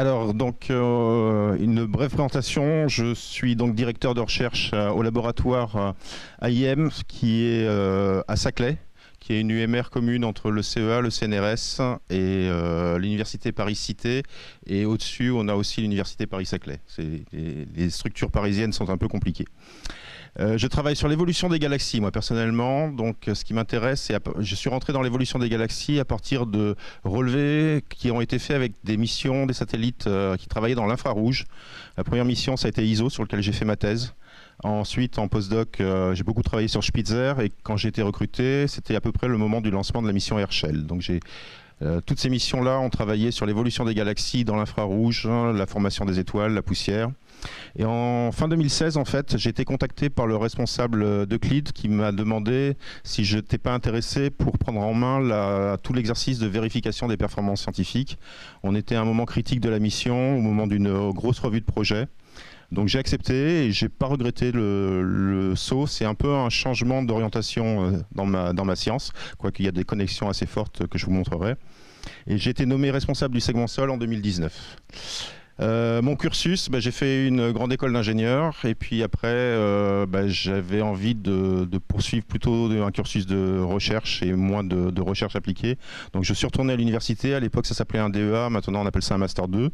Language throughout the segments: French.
Alors, donc, une brève présentation. Je suis donc directeur de recherche au laboratoire AIM, qui est à Saclay, qui est une UMR commune entre le CEA, le CNRS et l'Université Paris-Cité. Et au-dessus, on a aussi l'Université Paris-Saclay. Les structures parisiennes sont un peu compliquées. Je travaille sur l'évolution des galaxies, moi personnellement. Donc, ce qui m'intéresse, je suis rentré dans l'évolution des galaxies à partir de relevés qui ont été faits avec des missions, des satellites qui travaillaient dans l'infrarouge. La première mission, ça a été ISO, sur lequel j'ai fait ma thèse. Ensuite, en postdoc, j'ai beaucoup travaillé sur Spitzer. Et quand j'ai été recruté, c'était à peu près le moment du lancement de la mission Herschel. Donc, toutes ces missions-là ont travaillé sur l'évolution des galaxies dans l'infrarouge, la formation des étoiles, la poussière. Et en fin 2016, en fait, j'ai été contacté par le responsable d'Euclide qui m'a demandé si je n'étais pas intéressé pour prendre en main tout l'exercice de vérification des performances scientifiques. On était à un moment critique de la mission, au moment d'une grosse revue de projet. Donc j'ai accepté et j'ai pas regretté le saut. C'est un peu un changement d'orientation dans ma science, quoiqu'il y a des connexions assez fortes que je vous montrerai. Et j'ai été nommé responsable du segment sol en 2019. Mon cursus, j'ai fait une grande école d'ingénieur et puis après j'avais envie de poursuivre plutôt un cursus de recherche et moins de recherche appliquée. Donc je suis retourné à l'université, à l'époque ça s'appelait un DEA, maintenant on appelle ça un Master 2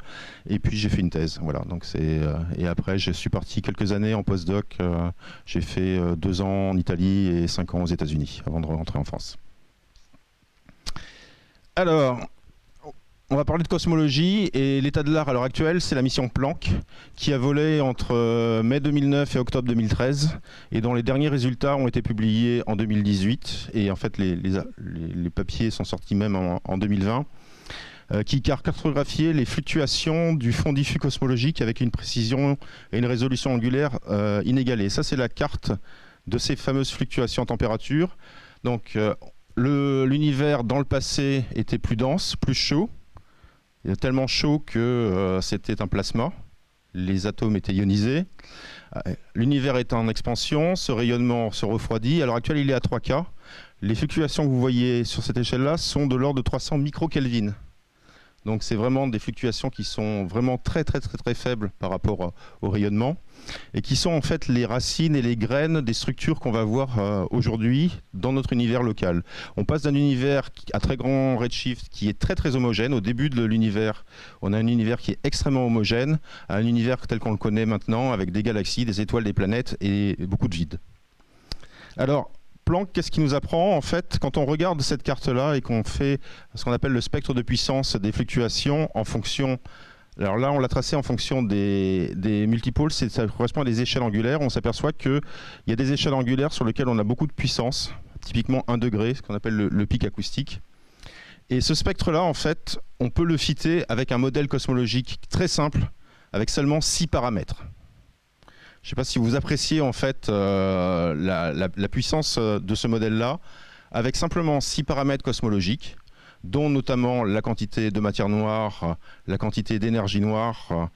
et puis j'ai fait une thèse. Voilà, donc et après je suis parti quelques années en postdoc, j'ai fait 2 ans en Italie et 5 ans aux États-Unis avant de rentrer en France. Alors, on va parler de cosmologie et l'état de l'art à l'heure actuelle, c'est la mission Planck qui a volé entre mai 2009 et octobre 2013 et dont les derniers résultats ont été publiés en 2018 et en fait les papiers sont sortis même en 2020 qui cartographiaient les fluctuations du fond diffus cosmologique avec une précision et une résolution angulaire inégalées. Ça c'est la carte de ces fameuses fluctuations en température. Donc l'univers dans le passé était plus dense, plus chaud. Il est tellement chaud que c'était un plasma. Les atomes étaient ionisés. L'univers est en expansion. Ce rayonnement se refroidit. À l'heure actuelle, il est à 3K. Les fluctuations que vous voyez sur cette échelle-là sont de l'ordre de 300 microkelvin. Donc c'est vraiment des fluctuations qui sont vraiment très faibles par rapport au rayonnement et qui sont en fait les racines et les graines des structures qu'on va voir aujourd'hui dans notre univers local. On passe d'un univers à très grand redshift qui est très homogène. Au début de l'univers, on a un univers qui est extrêmement homogène à un univers tel qu'on le connaît maintenant avec des galaxies, des étoiles, des planètes et beaucoup de vide. Alors, Planck, qu'est-ce qu'il nous apprend? En fait, quand on regarde cette carte-là et qu'on fait ce qu'on appelle le spectre de puissance des fluctuations en fonction... Alors là, on l'a tracé en fonction des multipôles, ça correspond à des échelles angulaires. On s'aperçoit qu'il y a des échelles angulaires sur lesquelles on a beaucoup de puissance, typiquement 1 degré, ce qu'on appelle le pic acoustique. Et ce spectre-là, en fait, on peut le fitter avec un modèle cosmologique très simple, avec seulement 6 paramètres. Je ne sais pas si vous appréciez en fait la puissance de ce modèle-là, avec simplement 6 paramètres cosmologiques, dont notamment la quantité de matière noire, la quantité d'énergie noire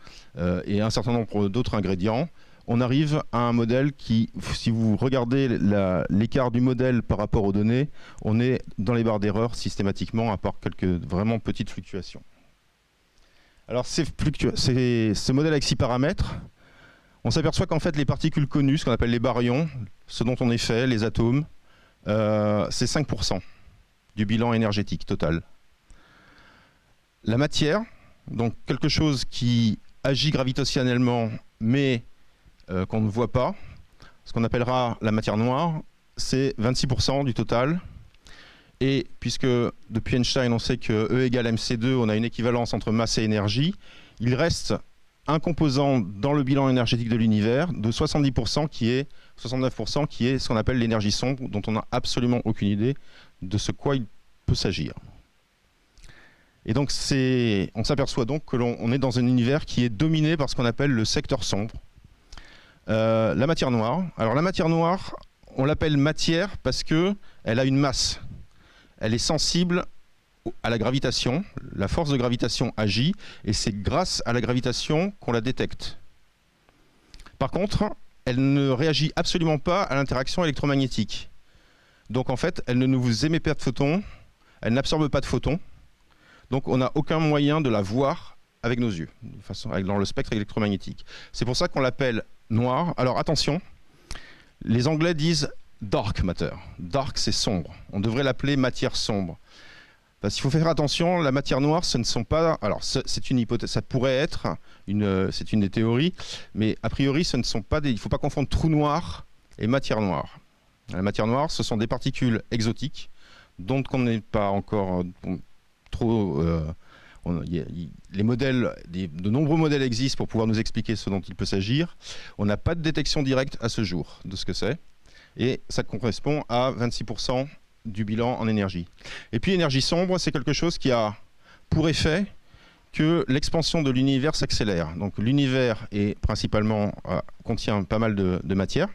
et un certain nombre d'autres ingrédients. On arrive à un modèle qui, si vous regardez l'écart du modèle par rapport aux données, on est dans les barres d'erreur systématiquement, à part quelques vraiment petites fluctuations. Alors ce modèle avec 6 paramètres, on s'aperçoit qu'en fait les particules connues, ce qu'on appelle les baryons, ce dont on est fait, les atomes, c'est 5% du bilan énergétique total. La matière, donc quelque chose qui agit gravitationnellement mais qu'on ne voit pas, ce qu'on appellera la matière noire, c'est 26% du total. Et puisque depuis Einstein on sait que E égale mc2, on a une équivalence entre masse et énergie, il reste un composant dans le bilan énergétique de l'univers de 70% qui est 69% qui est ce qu'on appelle l'énergie sombre, dont on n'a absolument aucune idée de ce quoi il peut s'agir. Et donc on s'aperçoit donc que l'on est dans un univers qui est dominé par ce qu'on appelle le secteur sombre. La matière noire. Alors la matière noire, on l'appelle matière parce qu'elle a une masse. Elle est sensible à la gravitation, la force de gravitation agit, et c'est grâce à la gravitation qu'on la détecte. Par contre, elle ne réagit absolument pas à l'interaction électromagnétique. Donc en fait, elle ne nous émet pas de photons, elle n'absorbe pas de photons, donc on n'a aucun moyen de la voir avec nos yeux, dans le spectre électromagnétique. C'est pour ça qu'on l'appelle noir. Alors attention, les Anglais disent dark matter. Dark, c'est sombre. On devrait l'appeler matière sombre. Parce qu'il faut faire attention, la matière noire, ce ne sont pas... Alors, c'est une hypothèse, ça pourrait être, c'est une des théories, mais a priori, ce ne sont pas il ne faut pas confondre trou noir et matière noire. La matière noire, ce sont des particules exotiques, dont on n'est pas encore trop... les modèles, de nombreux modèles existent pour pouvoir nous expliquer ce dont il peut s'agir. On n'a pas de détection directe à ce jour de ce que c'est. Et ça correspond à 26% du bilan en énergie. Et puis énergie sombre, c'est quelque chose qui a pour effet que l'expansion de l'univers s'accélère. Donc l'univers est principalement contient pas mal de matière.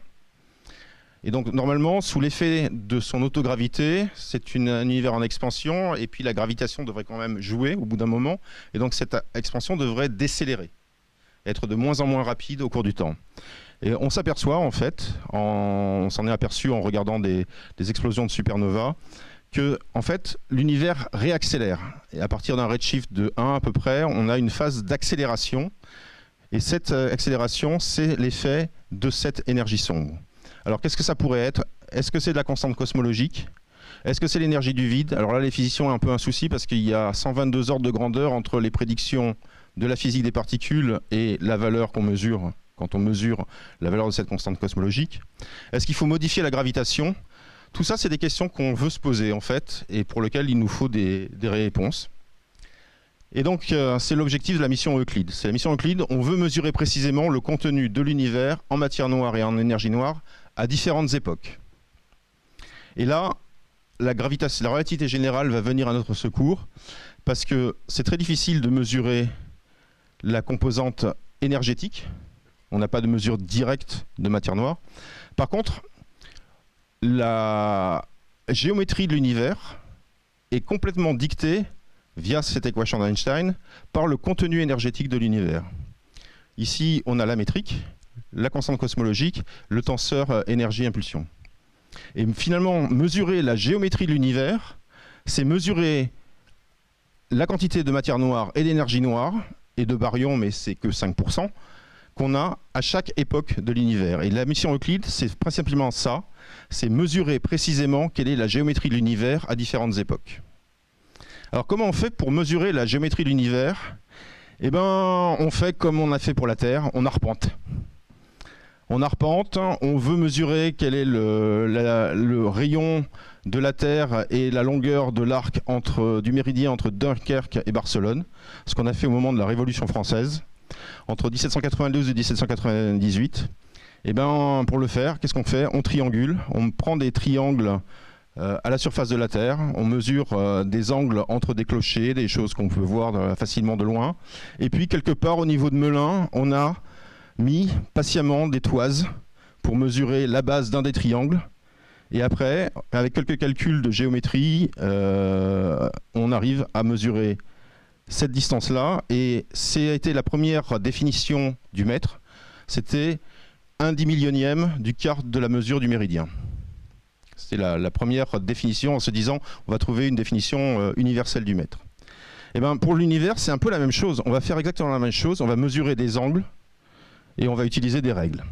Et donc normalement, sous l'effet de son autogravité, c'est un univers en expansion, et puis la gravitation devrait quand même jouer au bout d'un moment, et donc cette expansion devrait décélérer, être de moins en moins rapide au cours du temps. Et on s'aperçoit en fait, on s'en est aperçu en regardant des explosions de supernova, que en fait l'univers réaccélère. Et à partir d'un redshift de 1 à peu près, on a une phase d'accélération, et cette accélération, c'est l'effet de cette énergie sombre. Alors qu'est-ce que ça pourrait être? Est-ce que c'est de la constante cosmologique? Est-ce que c'est l'énergie du vide? Alors là, les physiciens ont un peu un souci parce qu'il y a 122 ordres de grandeur entre les prédictions de la physique des particules et la valeur qu'on mesure quand on mesure la valeur de cette constante cosmologique. Est-ce qu'il faut modifier la gravitation? Tout ça, c'est des questions qu'on veut se poser en fait et pour lesquelles il nous faut des réponses. Et donc, c'est l'objectif de la mission Euclide. C'est la mission Euclide, on veut mesurer précisément le contenu de l'univers en matière noire et en énergie noire à différentes époques. Et là, la relativité générale va venir à notre secours parce que c'est très difficile de mesurer la composante énergétique. On n'a pas de mesure directe de matière noire. Par contre, la géométrie de l'univers est complètement dictée via cette équation d'Einstein par le contenu énergétique de l'univers. Ici, on a la métrique, la constante cosmologique, le tenseur énergie-impulsion. Et finalement, mesurer la géométrie de l'univers, c'est mesurer la quantité de matière noire et d'énergie noire, et de baryon, mais c'est que 5%, qu'on a à chaque époque de l'univers. Et la mission Euclide, c'est principalement ça, c'est mesurer précisément quelle est la géométrie de l'univers à différentes époques. Alors comment on fait pour mesurer la géométrie de l'univers? Eh ben, on fait comme on a fait pour la Terre, on arpente. On arpente, on veut mesurer quel est le rayon de la Terre et la longueur de l'arc du méridien entre Dunkerque et Barcelone, ce qu'on a fait au moment de la Révolution française, entre 1792 et 1798. Et ben, pour le faire, qu'est-ce qu'on fait? On triangule, on prend des triangles à la surface de la Terre, on mesure des angles entre des clochers, des choses qu'on peut voir facilement de loin. Et puis, quelque part au niveau de Melun, on a mis patiemment des toises pour mesurer la base d'un des triangles. Et après, avec quelques calculs de géométrie, on arrive à mesurer cette distance-là. Et ça a été la première définition du mètre. C'était 1/10 du quart de la mesure du méridien. C'était la première définition en se disant on va trouver une définition universelle du mètre. Et ben pour l'univers, c'est un peu la même chose. On va faire exactement la même chose. On va mesurer des angles et on va utiliser des règles.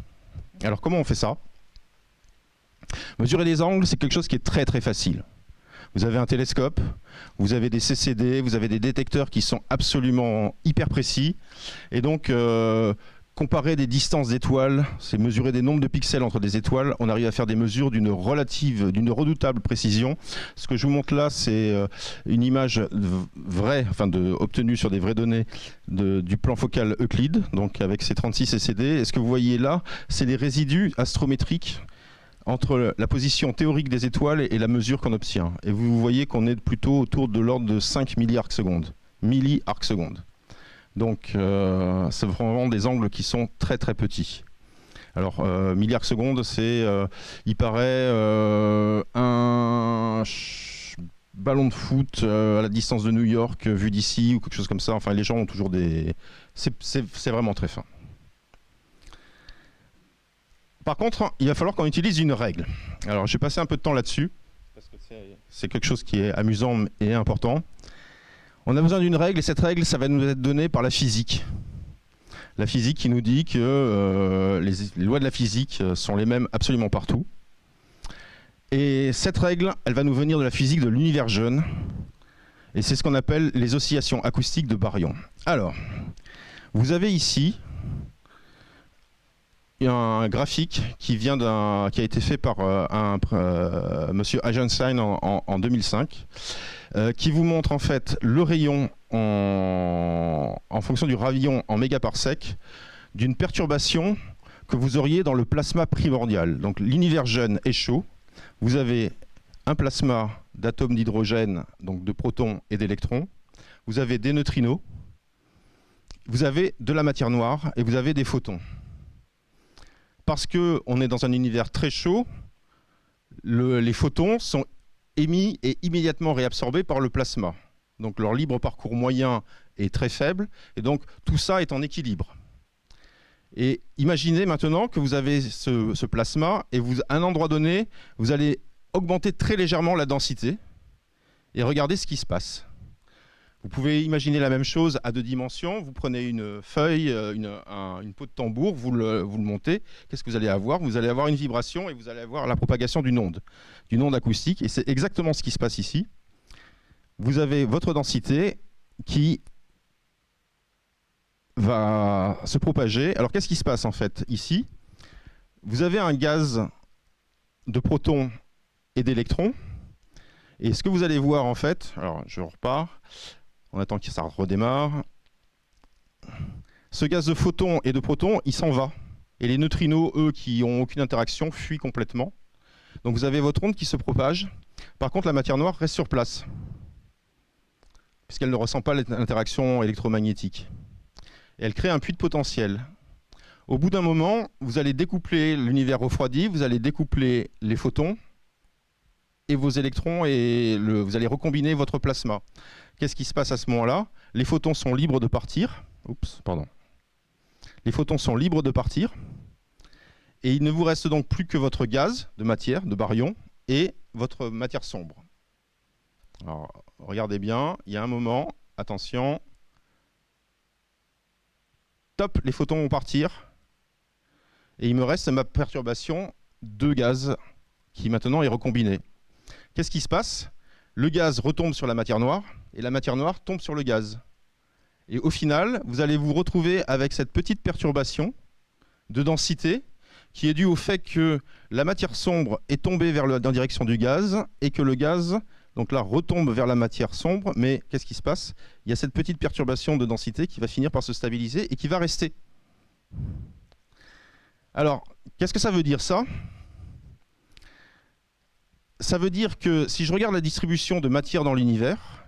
Alors comment on fait ça? Mesurer des angles, c'est quelque chose qui est très très facile. Vous avez un télescope, vous avez des CCD, vous avez des détecteurs qui sont absolument hyper précis. Et donc, comparer des distances d'étoiles, c'est mesurer des nombres de pixels entre des étoiles. On arrive à faire des mesures d'une redoutable précision. Ce que je vous montre là, c'est une image vraie, obtenue sur des vraies données du plan focal Euclide, donc avec ces 36 CCD. Et ce que vous voyez là, c'est les résidus astrométriques entre la position théorique des étoiles et la mesure qu'on obtient. Et vous voyez qu'on est plutôt autour de l'ordre de 5 milliarcs-secondes. Milli-arcs-secondes. Donc, c'est vraiment des angles qui sont très très petits. Alors, milliards-secondes, c'est, il paraît, un ballon de foot à la distance de New York vu d'ici ou quelque chose comme ça. Enfin, les gens ont toujours des... C'est vraiment très fin. Par contre, il va falloir qu'on utilise une règle. Alors, j'ai passé un peu de temps là-dessus, parce que c'est quelque chose qui est amusant et important. On a besoin d'une règle, et cette règle, ça va nous être donné par la physique. La physique qui nous dit que les lois de la physique sont les mêmes absolument partout. Et cette règle, elle va nous venir de la physique de l'univers jeune. Et c'est ce qu'on appelle les oscillations acoustiques de baryon. Alors, vous avez ici un graphique qui a été fait par monsieur Eisenstein en 2005, qui vous montre en fait le rayon en fonction du rayon en mégaparsec d'une perturbation que vous auriez dans le plasma primordial. Donc l'univers jeune est chaud, vous avez un plasma d'atomes d'hydrogène, donc de protons et d'électrons, vous avez des neutrinos, vous avez de la matière noire et vous avez des photons. Parce qu'on est dans un univers très chaud, les photons sont émis et immédiatement réabsorbés par le plasma. Donc leur libre parcours moyen est très faible, et donc tout ça est en équilibre. Et imaginez maintenant que vous avez ce plasma, et à un endroit donné, vous allez augmenter très légèrement la densité, et regardez ce qui se passe. Vous pouvez imaginer la même chose à 2 dimensions. Vous prenez une feuille, une peau de tambour, vous le montez. Qu'est-ce que vous allez avoir? Vous allez avoir une vibration et vous allez avoir la propagation d'une onde acoustique. Et c'est exactement ce qui se passe ici. Vous avez votre densité qui va se propager. Alors qu'est-ce qui se passe en fait ici? Vous avez un gaz de protons et d'électrons. Et ce que vous allez voir en fait, alors je repars. On attend que ça redémarre. Ce gaz de photons et de protons, il s'en va. Et les neutrinos, eux, qui n'ont aucune interaction, fuient complètement. Donc vous avez votre onde qui se propage. Par contre, la matière noire reste sur place, puisqu'elle ne ressent pas l'interaction électromagnétique. Et elle crée un puits de potentiel. Au bout d'un moment, vous allez découpler l'univers refroidi, vous allez découpler les photons et vos électrons, et vous allez recombiner votre plasma. Qu'est-ce qui se passe à ce moment-là? Les photons sont libres de partir. Oups, pardon. Les photons sont libres de partir. Et il ne vous reste donc plus que votre gaz de matière, de baryon, et votre matière sombre. Alors, regardez bien, il y a un moment, attention. Top, les photons vont partir. Et il me reste ma perturbation de gaz qui maintenant est recombinée. Qu'est-ce qui se passe? Le gaz retombe sur la matière noire et la matière noire tombe sur le gaz. Et au final, vous allez vous retrouver avec cette petite perturbation de densité qui est due au fait que la matière sombre est tombée en direction du gaz et que le gaz, donc là, retombe vers la matière sombre. Mais qu'est-ce qui se passe? Il y a cette petite perturbation de densité qui va finir par se stabiliser et qui va rester. Alors, qu'est-ce que ça veut dire ça? Ça veut dire que si je regarde la distribution de matière dans l'univers,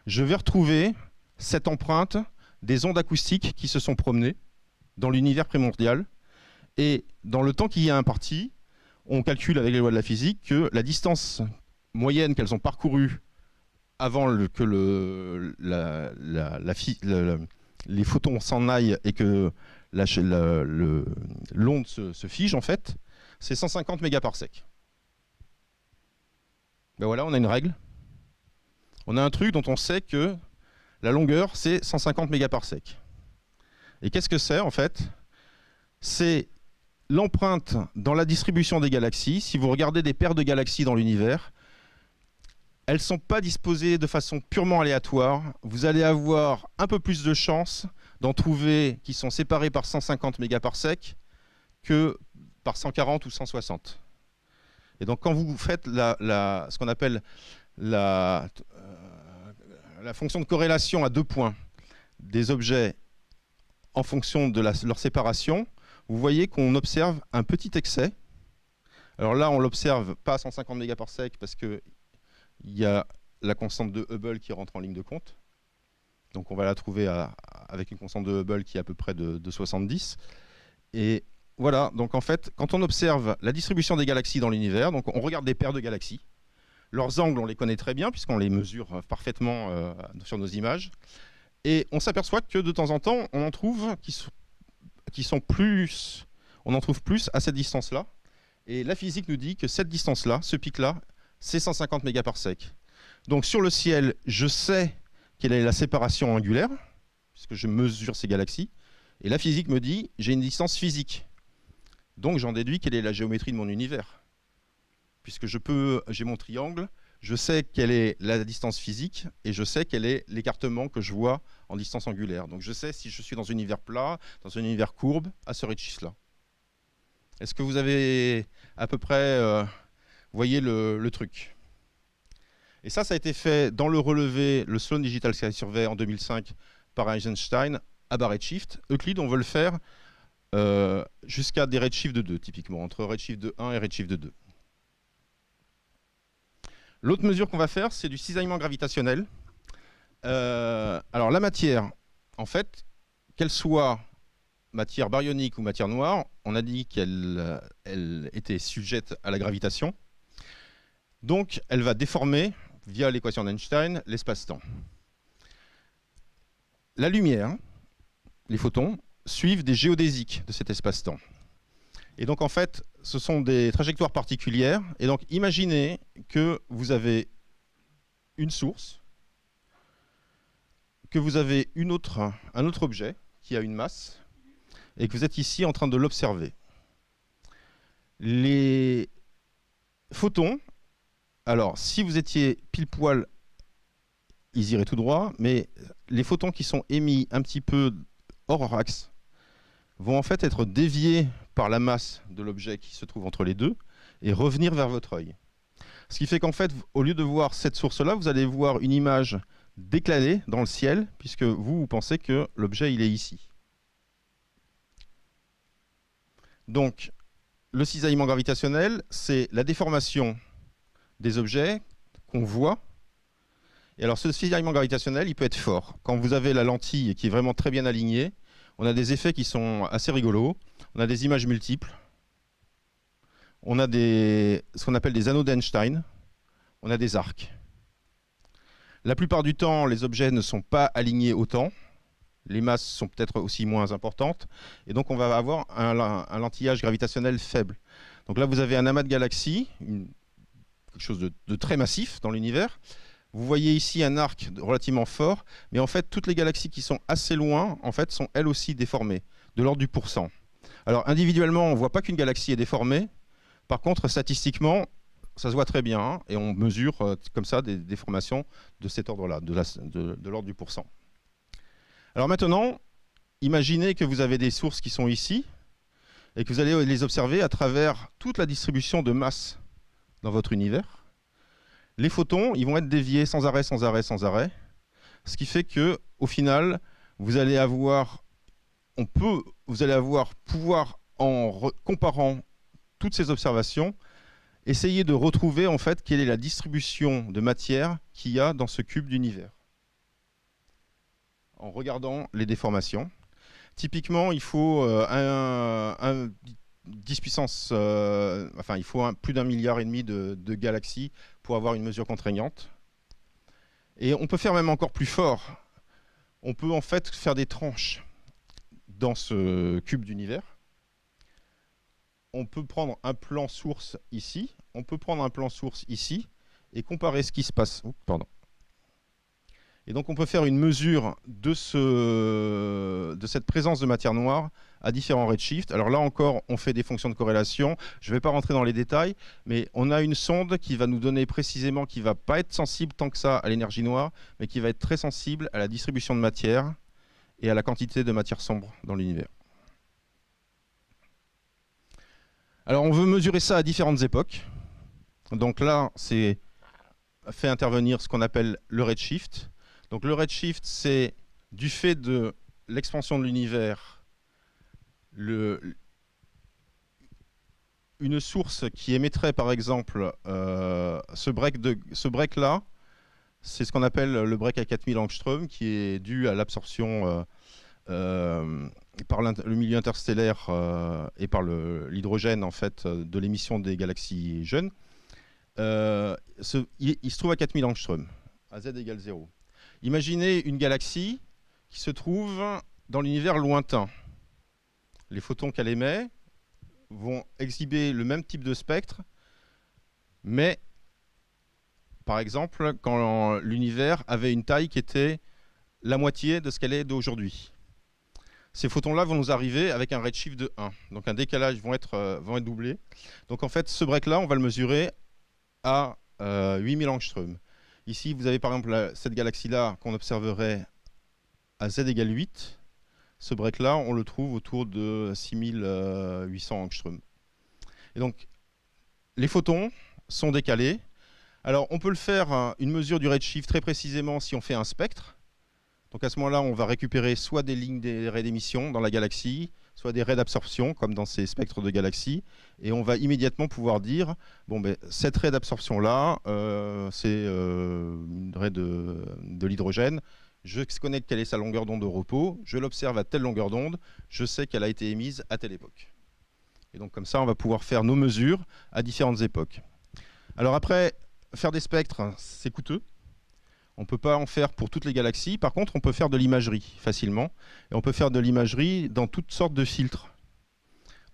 je vais retrouver cette empreinte des ondes acoustiques qui se sont promenées dans l'univers primordial. Et dans le temps qui y a imparti, on calcule avec les lois de la physique que la distance moyenne qu'elles ont parcourue avant que les photons s'en aillent et que l'onde se fige, en fait, c'est 150 mégaparsec. Ben voilà, on a une règle. On a un truc dont on sait que la longueur, c'est 150 mégaparsec. Et qu'est-ce que c'est, en fait? C'est l'empreinte dans la distribution des galaxies. Si vous regardez des paires de galaxies dans l'univers, elles ne sont pas disposées de façon purement aléatoire. Vous allez avoir un peu plus de chances d'en trouver qui sont séparées par 150 mégaparsec que par 140 ou 160. Et donc quand vous faites ce qu'on appelle la fonction de corrélation à 2 points des objets en fonction de leur séparation, vous voyez qu'on observe un petit excès. Alors là, on ne l'observe pas à 150 mégaparsec parce qu'il y a la constante de Hubble qui rentre en ligne de compte. Donc on va la trouver avec une constante de Hubble qui est à peu près de 70. Et voilà, donc en fait, quand on observe la distribution des galaxies dans l'univers, donc on regarde des paires de galaxies. Leurs angles, on les connaît très bien puisqu'on les mesure parfaitement sur nos images. Et on s'aperçoit que de temps en temps, on en trouve on en trouve plus à cette distance-là. Et la physique nous dit que cette distance-là, ce pic-là, c'est 150 mégaparsec. Donc sur le ciel, je sais quelle est la séparation angulaire, puisque je mesure ces galaxies. Et la physique me dit, j'ai une distance physique. Donc j'en déduis quelle est la géométrie de mon univers. Puisque j'ai mon triangle, je sais quelle est la distance physique et je sais quel est l'écartement que je vois en distance angulaire. Donc je sais si je suis dans un univers plat, dans un univers courbe, à ce redshift-là. Est-ce que vous avez à peu près voyez le truc? Et ça a été fait dans le relevé, le Sloan Digital Sky Survey en 2005 par Eisenstein à bas redshift. Euclide, on veut le faire jusqu'à des redshifts de 2, typiquement, entre redshift de 1 et redshift de 2. L'autre mesure qu'on va faire, c'est du cisaillement gravitationnel. Alors la matière, en fait, qu'elle soit matière baryonique ou matière noire, on a dit qu'elle était sujette à la gravitation. Donc elle va déformer, via l'équation d'Einstein, l'espace-temps. La lumière, les photons, suivent des géodésiques de cet espace-temps. Et donc en fait, ce sont des trajectoires particulières. Et donc imaginez que vous avez une source, que vous avez un autre objet qui a une masse, et que vous êtes ici en train de l'observer. Les photons, alors si vous étiez pile poil, ils iraient tout droit, mais les photons qui sont émis un petit peu hors axe vont en fait être déviés par la masse de l'objet qui se trouve entre les deux et revenir vers votre œil. Ce qui fait qu'en fait, au lieu de voir cette source-là, vous allez voir une image décalée dans le ciel, puisque vous pensez que l'objet il est ici. Donc, le cisaillement gravitationnel, c'est la déformation des objets qu'on voit. Et alors, ce cisaillement gravitationnel, il peut être fort. Quand vous avez la lentille qui est vraiment très bien alignée, on a des effets qui sont assez rigolos. On a des images multiples. On a ce qu'on appelle des anneaux d'Einstein. On a des arcs. La plupart du temps, les objets ne sont pas alignés autant. Les masses sont peut-être aussi moins importantes. Et donc, on va avoir un lentillage gravitationnel faible. Donc là, vous avez un amas de galaxies, quelque chose de très massif dans l'univers. Vous voyez ici un arc relativement fort, mais en fait, toutes les galaxies qui sont assez loin, en fait, sont elles aussi déformées, de l'ordre du %. Alors, individuellement, on ne voit pas qu'une galaxie est déformée. Par contre, statistiquement, ça se voit très bien, hein, et on mesure comme ça des déformations de cet ordre-là, de l'ordre du %. Alors maintenant, imaginez que vous avez des sources qui sont ici, et que vous allez les observer à travers toute la distribution de masse dans votre univers. Les photons, ils vont être déviés sans arrêt, sans arrêt, sans arrêt. Ce qui fait que, au final, vous allez avoir pouvoir, en comparant toutes ces observations, essayer de retrouver en fait quelle est la distribution de matière qu'il y a dans ce cube d'univers. En regardant les déformations. Typiquement, il faut 10 puissance, il faut plus d'1,5 milliard de galaxies pour avoir une mesure contraignante. Et on peut faire même encore plus fort. On peut en fait faire des tranches dans ce cube d'univers. On peut prendre un plan source ici, on peut prendre un plan source ici, et comparer ce qui se passe. Et donc on peut faire une mesure de cette présence de matière noire à différents redshifts. Alors là encore, on fait des fonctions de corrélation. Je ne vais pas rentrer dans les détails, mais on a une sonde qui va nous donner précisément, qui ne va pas être sensible tant que ça à l'énergie noire, mais qui va être très sensible à la distribution de matière et à la quantité de matière sombre dans l'univers. Alors on veut mesurer ça à différentes époques. Donc là, c'est fait intervenir ce qu'on appelle le redshift. Donc le redshift, c'est du fait de l'expansion de l'univers, une source qui émettrait par exemple ce break-là, c'est ce qu'on appelle le break à 4000 angstrom, qui est dû à l'absorption par le milieu interstellaire et par l'hydrogène en fait, de l'émission des galaxies jeunes. Il se trouve à 4000 angstrom, à z égale 0. Imaginez une galaxie qui se trouve dans l'univers lointain. Les photons qu'elle émet vont exhiber le même type de spectre, mais par exemple, quand l'univers avait une taille qui était la moitié de ce qu'elle est d'aujourd'hui. Ces photons-là vont nous arriver avec un redshift de 1. Donc un décalage vont être doublés. Donc en fait, ce break-là, on va le mesurer à 8000 angstroms. Ici, vous avez par exemple cette galaxie-là qu'on observerait à z égale 8. Ce break-là, on le trouve autour de 6800 angstroms. Et donc, les photons sont décalés. Alors, on peut le faire, une mesure du redshift très précisément si on fait un spectre. Donc à ce moment-là, on va récupérer soit des lignes des raies d'émission dans la galaxie, soit des raies d'absorption, comme dans ces spectres de galaxies. Et on va immédiatement pouvoir dire, bon, ben, cette raie d'absorption-là, c'est une raie de l'hydrogène. Je connais quelle est sa longueur d'onde de repos, je l'observe à telle longueur d'onde, je sais qu'elle a été émise à telle époque. Et donc comme ça, on va pouvoir faire nos mesures à différentes époques. Alors après, faire des spectres, c'est coûteux. On ne peut pas en faire pour toutes les galaxies. Par contre, on peut faire de l'imagerie facilement. Et on peut faire de l'imagerie dans toutes sortes de filtres.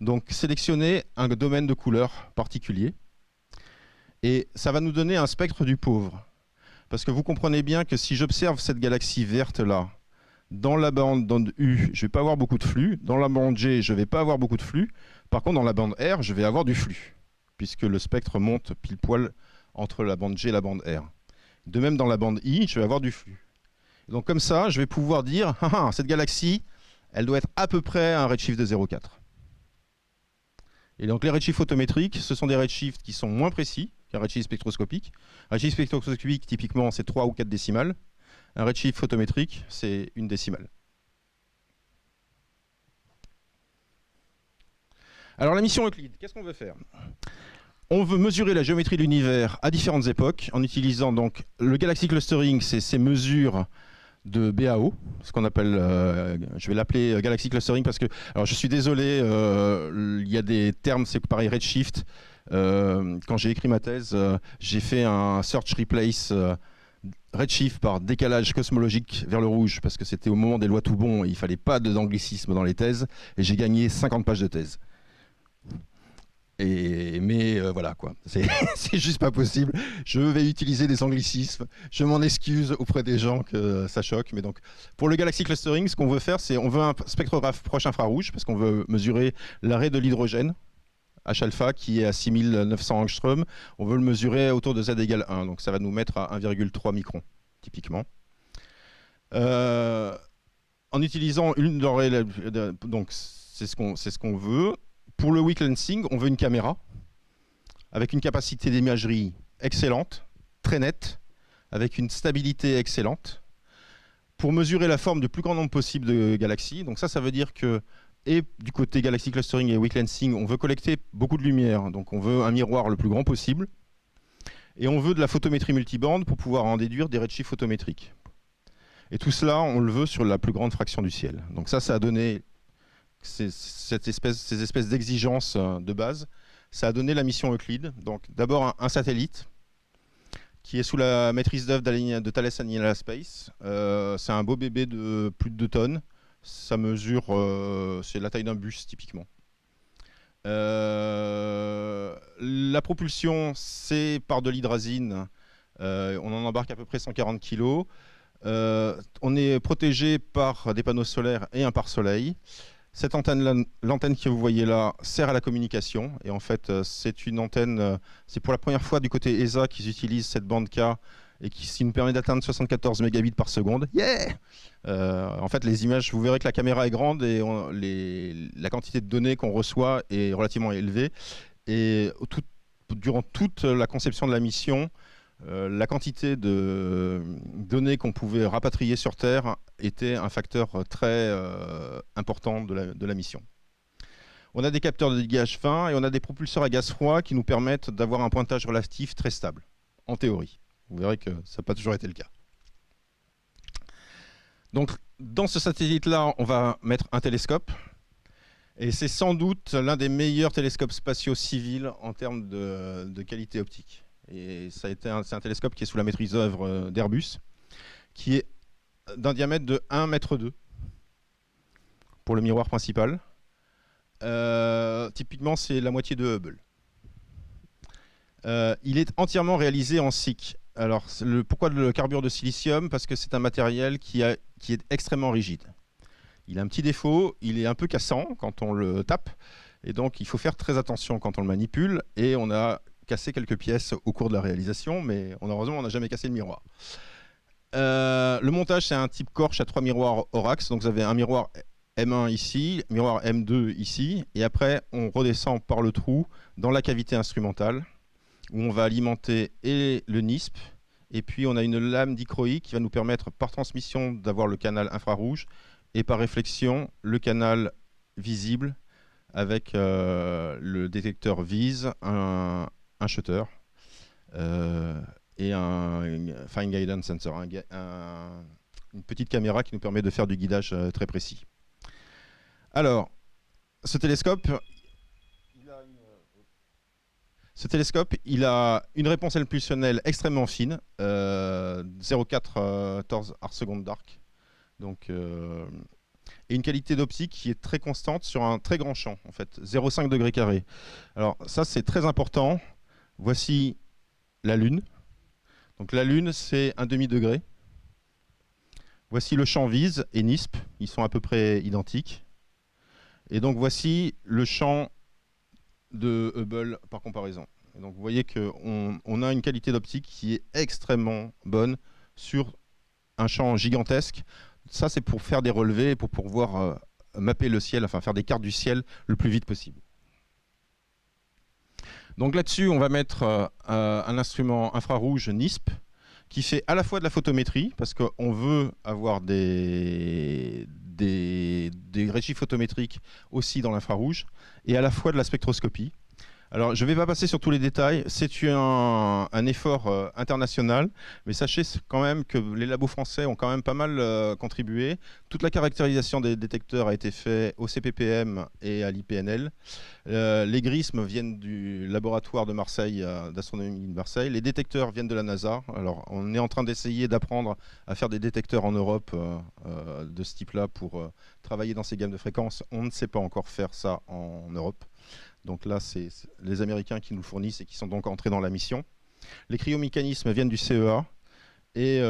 Donc, sélectionner un domaine de couleur particulier. Et ça va nous donner un spectre du pauvre. Parce que vous comprenez bien que si j'observe cette galaxie verte-là, dans la bande U, je ne vais pas avoir beaucoup de flux. Dans la bande G, je ne vais pas avoir beaucoup de flux. Par contre, dans la bande R, je vais avoir du flux. Puisque le spectre monte pile poil entre la bande G et la bande R. De même, dans la bande I, je vais avoir du flux. Et donc comme ça, je vais pouvoir dire, cette galaxie, elle doit être à peu près à un redshift de 0,4. Et donc les redshifts photométriques, ce sont des redshifts qui sont moins précis qu'un redshift spectroscopique. Un redshift spectroscopique, typiquement, c'est 3 ou 4 décimales. Un redshift photométrique, c'est une décimale. Alors la mission Euclide, qu'est-ce qu'on veut faire ? On veut mesurer la géométrie de l'univers à différentes époques en utilisant donc le Galaxy Clustering, c'est ces mesures de BAO, ce qu'on appelle, je vais l'appeler Galaxy Clustering parce que, alors je suis désolé, il y a des termes, c'est pareil, Redshift. Quand j'ai écrit ma thèse, j'ai fait un search replace Redshift par décalage cosmologique vers le rouge parce que c'était au moment des lois tout bon et il ne fallait pas d'anglicisme dans les thèses et j'ai gagné 50 pages de thèse. Mais voilà quoi, c'est juste pas possible. Je vais utiliser des anglicismes. Je m'en excuse auprès des gens que ça choque. Mais donc, pour le Galaxy Clustering, ce qu'on veut faire, c'est on veut un spectrographe proche infrarouge parce qu'on veut mesurer l'arrêt de l'hydrogène H-alpha qui est à 6900 angstroms. On veut le mesurer autour de z égale 1. Donc ça va nous mettre à 1,3 microns typiquement. En utilisant une denrée, donc c'est ce qu'on veut. Pour le weak lensing, on veut une caméra avec une capacité d'imagerie excellente, très nette, avec une stabilité excellente, pour mesurer la forme du plus grand nombre possible de galaxies. Donc ça veut dire que, et du côté Galaxy Clustering et weak lensing, on veut collecter beaucoup de lumière, donc on veut un miroir le plus grand possible, et on veut de la photométrie multibande pour pouvoir en déduire des redshifts photométriques. Et tout cela, on le veut sur la plus grande fraction du ciel. Donc ça a donné ces espèces d'exigences de base, ça a donné la mission Euclide. Donc d'abord un satellite qui est sous la maîtrise d'œuvre de Thales Alenia Space. C'est un beau bébé de plus de 2 tonnes. Ça mesure, c'est la taille d'un bus typiquement. La propulsion, c'est par de l'hydrazine. On en embarque à peu près 140 kg. On est protégé par des panneaux solaires et un pare-soleil. Cette antenne, l'antenne que vous voyez là, sert à la communication. Et en fait, c'est une antenne, c'est pour la première fois du côté ESA qu'ils utilisent cette bande K et qui nous permet d'atteindre 74 mégabits par seconde. Yeah. En fait, les images, vous verrez que la caméra est grande et la quantité de données qu'on reçoit est relativement élevée. Et durant toute la conception de la mission, la quantité de données qu'on pouvait rapatrier sur Terre était un facteur très important de la mission. On a des capteurs de dégagage fin et on a des propulseurs à gaz froid qui nous permettent d'avoir un pointage relatif très stable, en théorie. Vous verrez que ça n'a pas toujours été le cas. Donc, dans ce satellite-là, on va mettre un télescope. Et c'est sans doute l'un des meilleurs télescopes spatiaux civils en termes de qualité optique. Et c'est un télescope qui est sous la maîtrise d'œuvre d'Airbus, qui est d'un diamètre de 1,2 m pour le miroir principal. Typiquement, c'est la moitié de Hubble. Il est entièrement réalisé en SIC. Alors, pourquoi le carbure de silicium? Parce que c'est un matériel qui est extrêmement rigide. Il a un petit défaut, il est un peu cassant quand on le tape, et donc il faut faire très attention quand on le manipule, et on a cassé quelques pièces au cours de la réalisation, mais heureusement on n'a jamais cassé le miroir. Le montage, c'est un type Korch à 3 miroirs Orax, donc vous avez un miroir M1 ici, miroir M2 ici, et après on redescend par le trou dans la cavité instrumentale, où on va alimenter et le NISP, et puis on a une lame dichroïque qui va nous permettre par transmission d'avoir le canal infrarouge, et par réflexion le canal visible avec le détecteur vise, un shutter et un fine guidance sensor, une petite caméra qui nous permet de faire du guidage très précis. Alors, ce télescope, il a une réponse impulsionnelle extrêmement fine, 0,4 arcs secondes d'arc. Donc, et une qualité d'optique qui est très constante sur un très grand champ, en fait, 0,5 degrés carrés. Alors ça, c'est très important. Voici la Lune. Donc la Lune, c'est un demi-degré. Voici le champ VISE et NISP. Ils sont à peu près identiques. Et donc voici le champ de Hubble par comparaison. Et donc vous voyez qu'on a une qualité d'optique qui est extrêmement bonne sur un champ gigantesque. Ça, c'est pour faire des relevés, pour pouvoir mapper le ciel, enfin faire des cartes du ciel le plus vite possible. Donc là-dessus, on va mettre un instrument infrarouge NISP qui fait à la fois de la photométrie, parce qu'on veut avoir des régies photométriques aussi dans l'infrarouge, et à la fois de la spectroscopie. Alors, je ne vais pas passer sur tous les détails. C'est un effort international, mais sachez quand même que les labos français ont quand même pas mal contribué. Toute la caractérisation des détecteurs a été faite au CPPM et à l'IPNL. Les grismes viennent du laboratoire de Marseille, d'astronomie de Marseille. Les détecteurs viennent de la NASA. Alors, on est en train d'essayer d'apprendre à faire des détecteurs en Europe de ce type-là pour travailler dans ces gammes de fréquences. On ne sait pas encore faire ça en Europe. Donc là, c'est les Américains qui nous fournissent et qui sont donc entrés dans la mission. Les cryomécanismes viennent du CEA. Et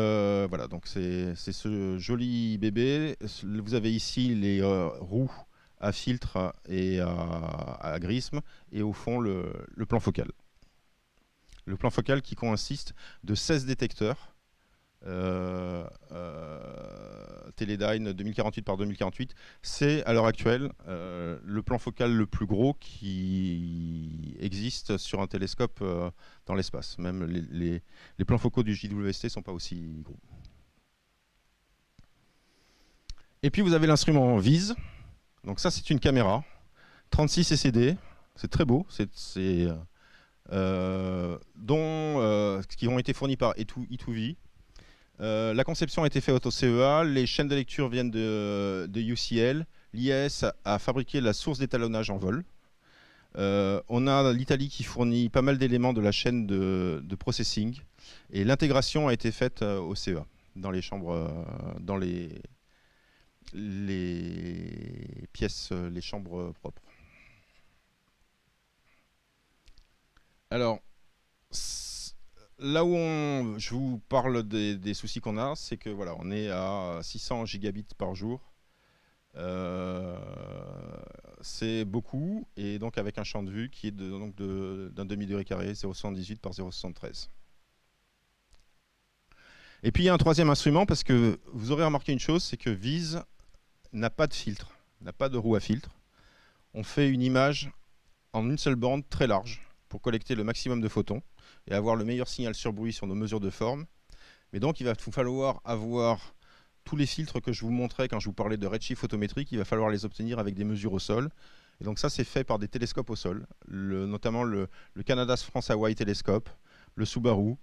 voilà, donc c'est ce joli bébé. Vous avez ici les roues à filtre et à grisme, et au fond le plan focal. Le plan focal qui consiste de 16 détecteurs. Teledyne 2048 par 2048, c'est à l'heure actuelle le plan focal le plus gros qui existe sur un télescope dans l'espace. Même les plans focaux du JWST ne sont pas aussi gros. Et puis vous avez l'instrument VISE. Donc ça, c'est une caméra 36 CCD, c'est très beau, qui ont été fournis par E2V. La conception a été faite au CEA, les chaînes de lecture viennent de UCL, l'IAS a fabriqué la source d'étalonnage en vol. On a l'Italie qui fournit pas mal d'éléments de la chaîne de processing, et l'intégration a été faite au CEA, dans les chambres, dans les pièces, les chambres propres. Alors, là où je vous parle des soucis qu'on a, c'est que voilà, on est à 600 gigabits par jour. C'est beaucoup, et donc avec un champ de vue qui est d'un demi-degré carré, 0,78 par 0,73. Et puis il y a un troisième instrument, parce que vous aurez remarqué une chose, c'est que VISE n'a pas de filtre, n'a pas de roue à filtre. On fait une image en une seule bande très large pour collecter le maximum de photons et avoir le meilleur signal sur bruit sur nos mesures de forme. Mais donc il va falloir avoir tous les filtres que je vous montrais quand je vous parlais de redshift photométrique, il va falloir les obtenir avec des mesures au sol. Et donc ça, c'est fait par des télescopes au sol, notamment le Canadas France Hawaii Telescope, le Subaru,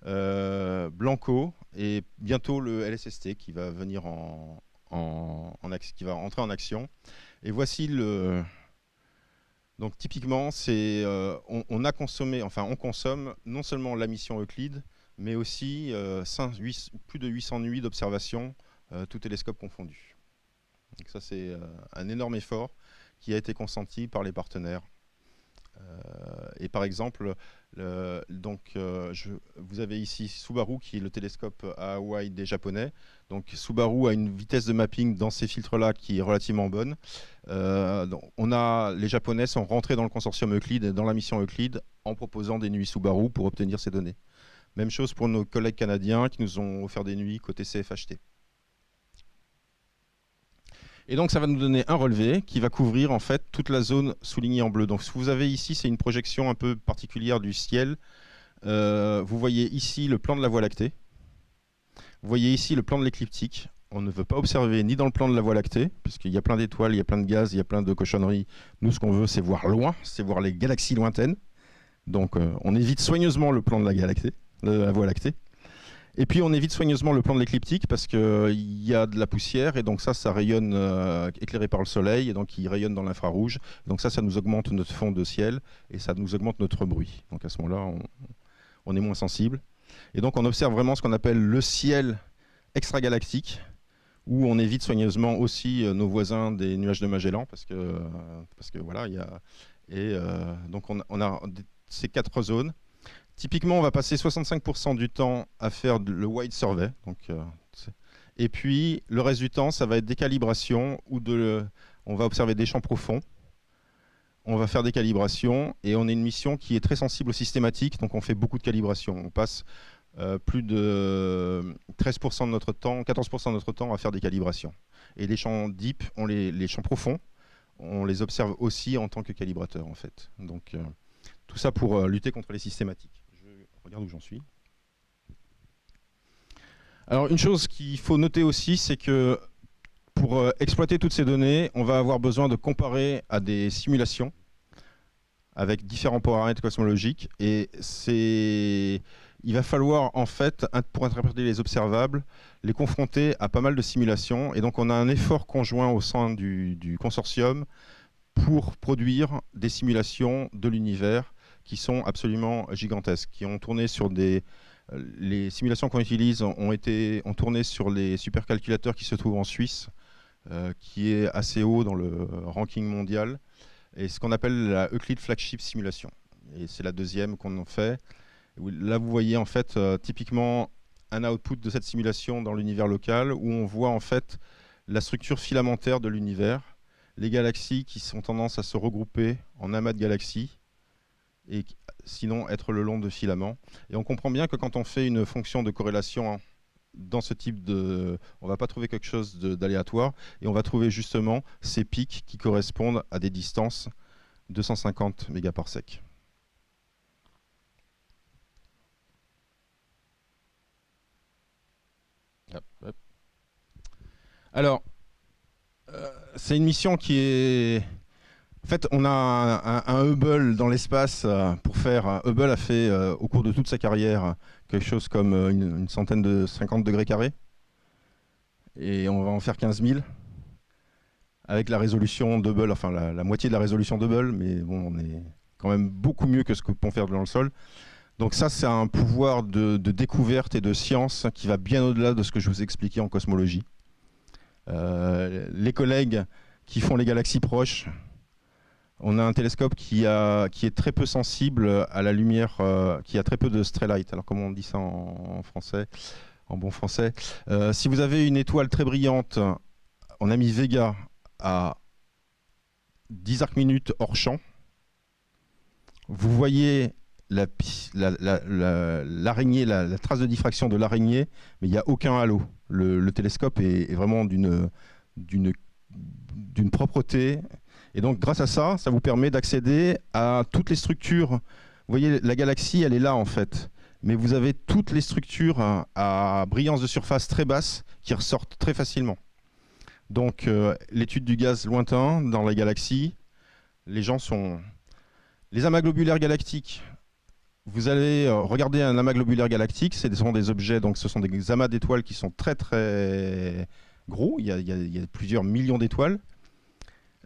Blanco, et bientôt le LSST qui va venir qui va entrer en action. Et voici donc typiquement, on consomme non seulement la mission Euclide, mais aussi plus de 800 nuits d'observation, tout télescope confondu. Donc ça, c'est un énorme effort qui a été consenti par les partenaires Et par exemple, vous avez ici Subaru qui est le télescope à Hawaï des Japonais. Donc Subaru a une vitesse de mapping dans ces filtres-là qui est relativement bonne. Les Japonais sont rentrés dans le consortium Euclid, dans la mission Euclid, en proposant des nuits Subaru pour obtenir ces données. Même chose pour nos collègues canadiens qui nous ont offert des nuits côté CFHT. Et donc ça va nous donner un relevé qui va couvrir en fait toute la zone soulignée en bleu. Donc ce que vous avez ici, c'est une projection un peu particulière du ciel. Vous voyez ici le plan de la Voie lactée. Vous voyez ici le plan de l'écliptique. On ne veut pas observer ni dans le plan de la Voie lactée, puisqu'il y a plein d'étoiles, il y a plein de gaz, il y a plein de cochonneries. Nous, ce qu'on veut, c'est voir loin, c'est voir les galaxies lointaines. Donc on évite soigneusement le plan de la Voie lactée. Et puis on évite soigneusement le plan de l'écliptique parce qu'il y a de la poussière et donc ça rayonne éclairé par le soleil et donc il rayonne dans l'infrarouge. Donc ça nous augmente notre fond de ciel et ça nous augmente notre bruit. Donc à ce moment-là, on est moins sensible. Et donc on observe vraiment ce qu'on appelle le ciel extragalactique où on évite soigneusement aussi nos voisins des nuages de Magellan parce que voilà, donc on a ces 4 zones. Typiquement, on va passer 65% du temps à faire le wide survey. Et puis, le reste du temps, ça va être des calibrations on va observer des champs profonds. On va faire des calibrations et on est une mission qui est très sensible aux systématiques, donc on fait beaucoup de calibrations. On passe plus de 13% de notre temps, 14% de notre temps à faire des calibrations. Et les champs deep, les champs profonds, on les observe aussi en tant que calibrateur en fait. Donc tout ça pour lutter contre les systématiques. Je regarde où j'en suis. Alors une chose qu'il faut noter aussi, c'est que pour exploiter toutes ces données, on va avoir besoin de comparer à des simulations avec différents paramètres cosmologiques. Et il va falloir, en fait, pour interpréter les observables, les confronter à pas mal de simulations. Et donc on a un effort conjoint au sein du consortium pour produire des simulations de l'univers qui sont absolument gigantesques, qui ont tourné sur les simulations qu'on utilise ont tourné sur les supercalculateurs qui se trouvent en Suisse, qui est assez haut dans le ranking mondial, et ce qu'on appelle la Euclid Flagship Simulation. Et c'est la deuxième qu'on en fait. Là, vous voyez en fait typiquement un output de cette simulation dans l'univers local, où on voit en fait la structure filamentaire de l'univers, les galaxies qui ont tendance à se regrouper en amas de galaxies, et sinon être le long de filaments. Et on comprend bien que quand on fait une fonction de corrélation dans ce type on ne va pas trouver quelque chose d'aléatoire, et on va trouver justement ces pics qui correspondent à des distances 250 mégaparsecs. Alors, c'est une mission qui est... En fait, on a un Hubble dans l'espace pour faire... Hubble a fait, au cours de toute sa carrière, quelque chose comme une centaine de 50 degrés carrés. Et on va en faire 15 000 avec la résolution d'Hubble, enfin la moitié de la résolution d'Hubble, mais bon, on est quand même beaucoup mieux que ce que peut faire dans le sol. Donc ça, c'est un pouvoir de découverte et de science qui va bien au-delà de ce que je vous ai expliqué en cosmologie. Les collègues qui font les galaxies proches, on a un télescope qui est très peu sensible à la lumière, qui a très peu de stray light. Alors comment on dit ça en français, en bon français, si vous avez une étoile très brillante, on a mis Vega à 10 arcs-minutes hors champ, vous voyez l'araignée, la trace de diffraction de l'araignée, mais il n'y a aucun halo. Le télescope est vraiment d'une propreté. Et donc, grâce à ça, ça vous permet d'accéder à toutes les structures. Vous voyez, la galaxie, elle est là, en fait. Mais vous avez toutes les structures à brillance de surface très basse qui ressortent très facilement. Donc, l'étude du gaz lointain dans la galaxie, les amas globulaires galactiques. Vous allez regarder un amas globulaire galactique, ce sont des objets, donc ce sont des amas d'étoiles qui sont très très gros, il y a plusieurs millions d'étoiles.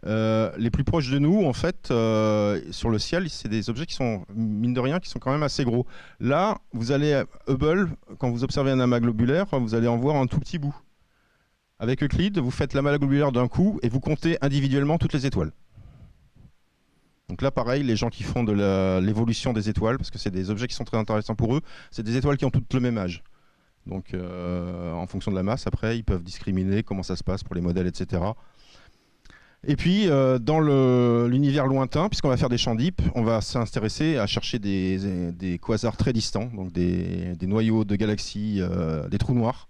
Les plus proches de nous, en fait, sur le ciel, c'est des objets qui sont, mine de rien, qui sont quand même assez gros. Là, vous allez à Hubble, quand vous observez un amas globulaire, vous allez en voir un tout petit bout. Avec Euclid, vous faites l'amas globulaire d'un coup et vous comptez individuellement toutes les étoiles. Donc là, pareil, les gens qui font de l'évolution des étoiles, parce que c'est des objets qui sont très intéressants pour eux, c'est des étoiles qui ont toutes le même âge. Donc en fonction de la masse, après, ils peuvent discriminer comment ça se passe pour les modèles, etc. Et puis, dans l'univers lointain, puisqu'on va faire des champs deep, on va s'intéresser à chercher des quasars très distants, donc des noyaux de galaxies, des trous noirs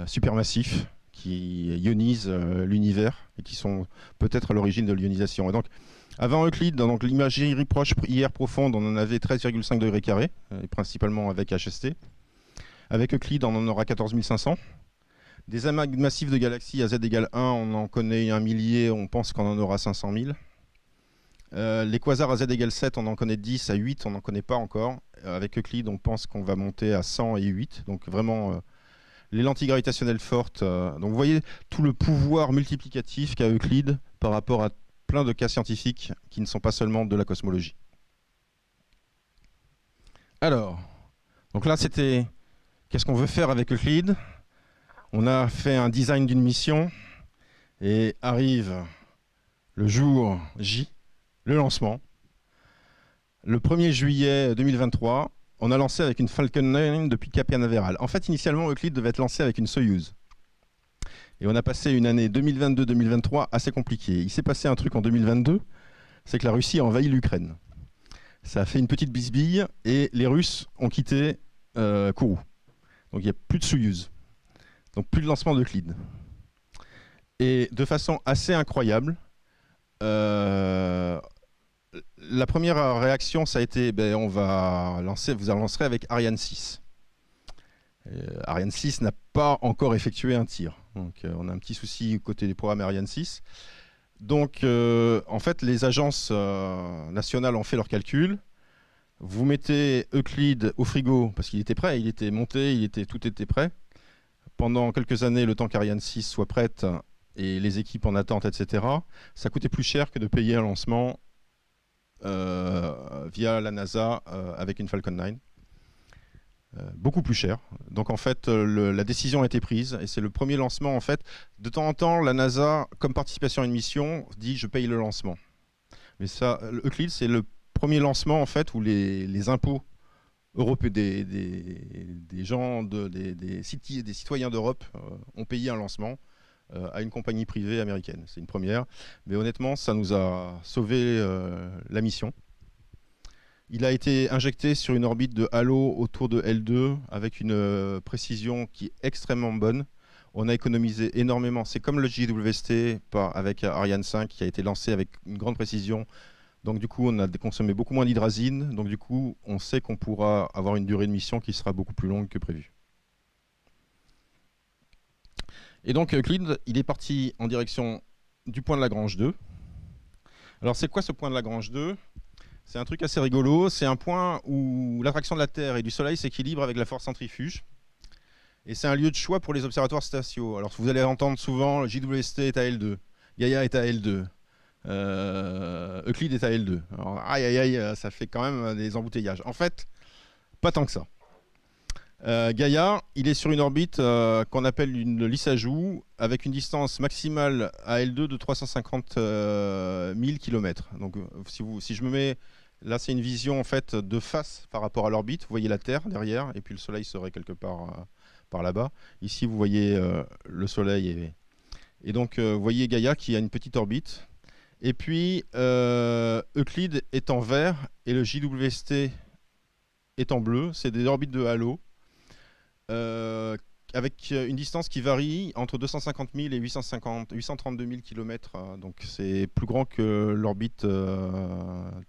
supermassifs qui ionisent l'univers et qui sont peut-être à l'origine de l'ionisation. Et donc, avant Euclide, donc l'imagerie proche IR profonde, on en avait 13,5 degrés carrés, et principalement avec HST. Avec Euclide, on en aura 14 500. Des amas massifs de galaxies à z égale 1, on en connaît un millier, on pense qu'on en aura 500 000. Les quasars à z égale 7, on en connaît 10, à 8, on n'en connaît pas encore. Avec Euclide, on pense qu'on va monter à 100 et 8. Donc vraiment, les lentilles gravitationnelles fortes. Donc vous voyez tout le pouvoir multiplicatif qu'a Euclide par rapport à plein de cas scientifiques qui ne sont pas seulement de la cosmologie. Alors, donc là c'était qu'est-ce qu'on veut faire avec Euclide? On a fait un design d'une mission et arrive le jour J, le lancement. Le 1er juillet 2023, on a lancé avec une Falcon 9 depuis Cap Canaveral. En fait, initialement, Euclide devait être lancé avec une Soyuz. Et on a passé une année 2022-2023 assez compliquée. Il s'est passé un truc en 2022, c'est que la Russie a envahi l'Ukraine. Ça a fait une petite bisbille et les Russes ont quitté Kourou. Donc il n'y a plus de Soyuz. Donc plus de lancement d'Euclide. Et de façon assez incroyable, la première réaction, ça a été on va lancer, vous lancerez avec Ariane 6. Ariane 6 n'a pas encore effectué un tir. Donc on a un petit souci côté des programmes Ariane 6. Donc en fait, les agences nationales ont fait leurs calculs. Vous mettez Euclide au frigo parce qu'il était prêt, il était monté, tout était prêt. Pendant quelques années, le temps qu'Ariane 6 soit prête et les équipes en attente, etc., ça coûtait plus cher que de payer un lancement via la NASA avec une Falcon 9. Beaucoup plus cher. Donc en fait, la décision a été prise et c'est le premier lancement. En fait, de temps en temps, la NASA, comme participation à une mission, dit je paye le lancement. Mais ça, Euclide, c'est le premier lancement en fait où les impôts européens, des gens, des citoyens d'Europe ont payé un lancement à une compagnie privée américaine. C'est une première, mais honnêtement, ça nous a sauvé la mission. Il a été injecté sur une orbite de halo autour de L2 avec une précision qui est extrêmement bonne. On a économisé énormément. C'est comme le JWST avec Ariane 5 qui a été lancé avec une grande précision. Donc du coup, on a consommé beaucoup moins d'hydrazine. Donc du coup, on sait qu'on pourra avoir une durée de mission qui sera beaucoup plus longue que prévu. Et donc Euclide, il est parti en direction du point de Lagrange 2. Alors c'est quoi ce point de Lagrange 2 ? C'est un truc assez rigolo. C'est un point où l'attraction de la Terre et du Soleil s'équilibre avec la force centrifuge. Et c'est un lieu de choix pour les observatoires spatiaux. Alors vous allez entendre souvent, le JWST est à L2, Gaïa est à L2. Euclide est à L2. Alors, aïe aïe aïe, ça fait quand même des embouteillages. En fait, pas tant que ça. Gaïa, il est sur une orbite qu'on appelle une Lissajous, avec une distance maximale à L2 de 350 000 km. Donc, si je me mets là, c'est une vision en fait de face par rapport à l'orbite. Vous voyez la Terre derrière, et puis le Soleil serait quelque part par là-bas. Ici, vous voyez le Soleil, et donc vous voyez Gaïa qui a une petite orbite. Et puis, Euclide est en vert et le JWST est en bleu. C'est des orbites de halo avec une distance qui varie entre 250 000 et 832 000 km. Donc, c'est plus grand que l'orbite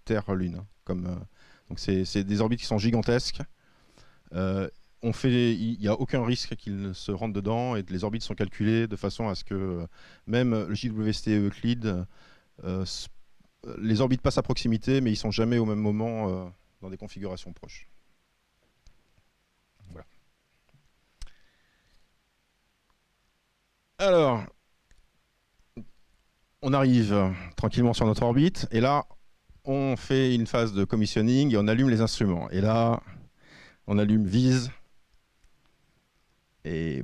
Terre-Lune. Donc, c'est des orbites qui sont gigantesques. Il n'y a aucun risque qu'ils se rentrent dedans et les orbites sont calculées de façon à ce que même le JWST et Euclide les orbites passent à proximité, mais ils ne sont jamais au même moment dans des configurations proches. Voilà. Alors, on arrive tranquillement sur notre orbite, et là, on fait une phase de commissioning et on allume les instruments. Et là, on allume VISE, et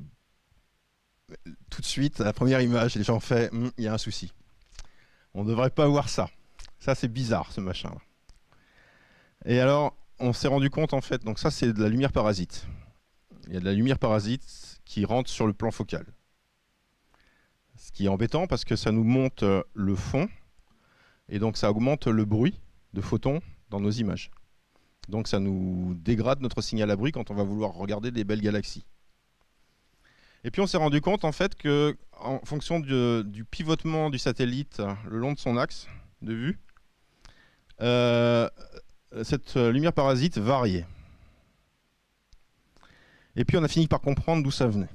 tout de suite, la première image, les gens font il y a un souci. On ne devrait pas voir ça. Ça, c'est bizarre, ce machin. Et alors, on s'est rendu compte, en fait, donc ça, c'est de la lumière parasite. Il y a de la lumière parasite qui rentre sur le plan focal. Ce qui est embêtant parce que ça nous monte le fond et donc ça augmente le bruit de photons dans nos images. Donc ça nous dégrade notre signal abri quand on va vouloir regarder des belles galaxies. Et puis on s'est rendu compte en fait que en fonction du pivotement du satellite le long de son axe de vue, cette lumière parasite variait. Et puis on a fini par comprendre d'où ça venait.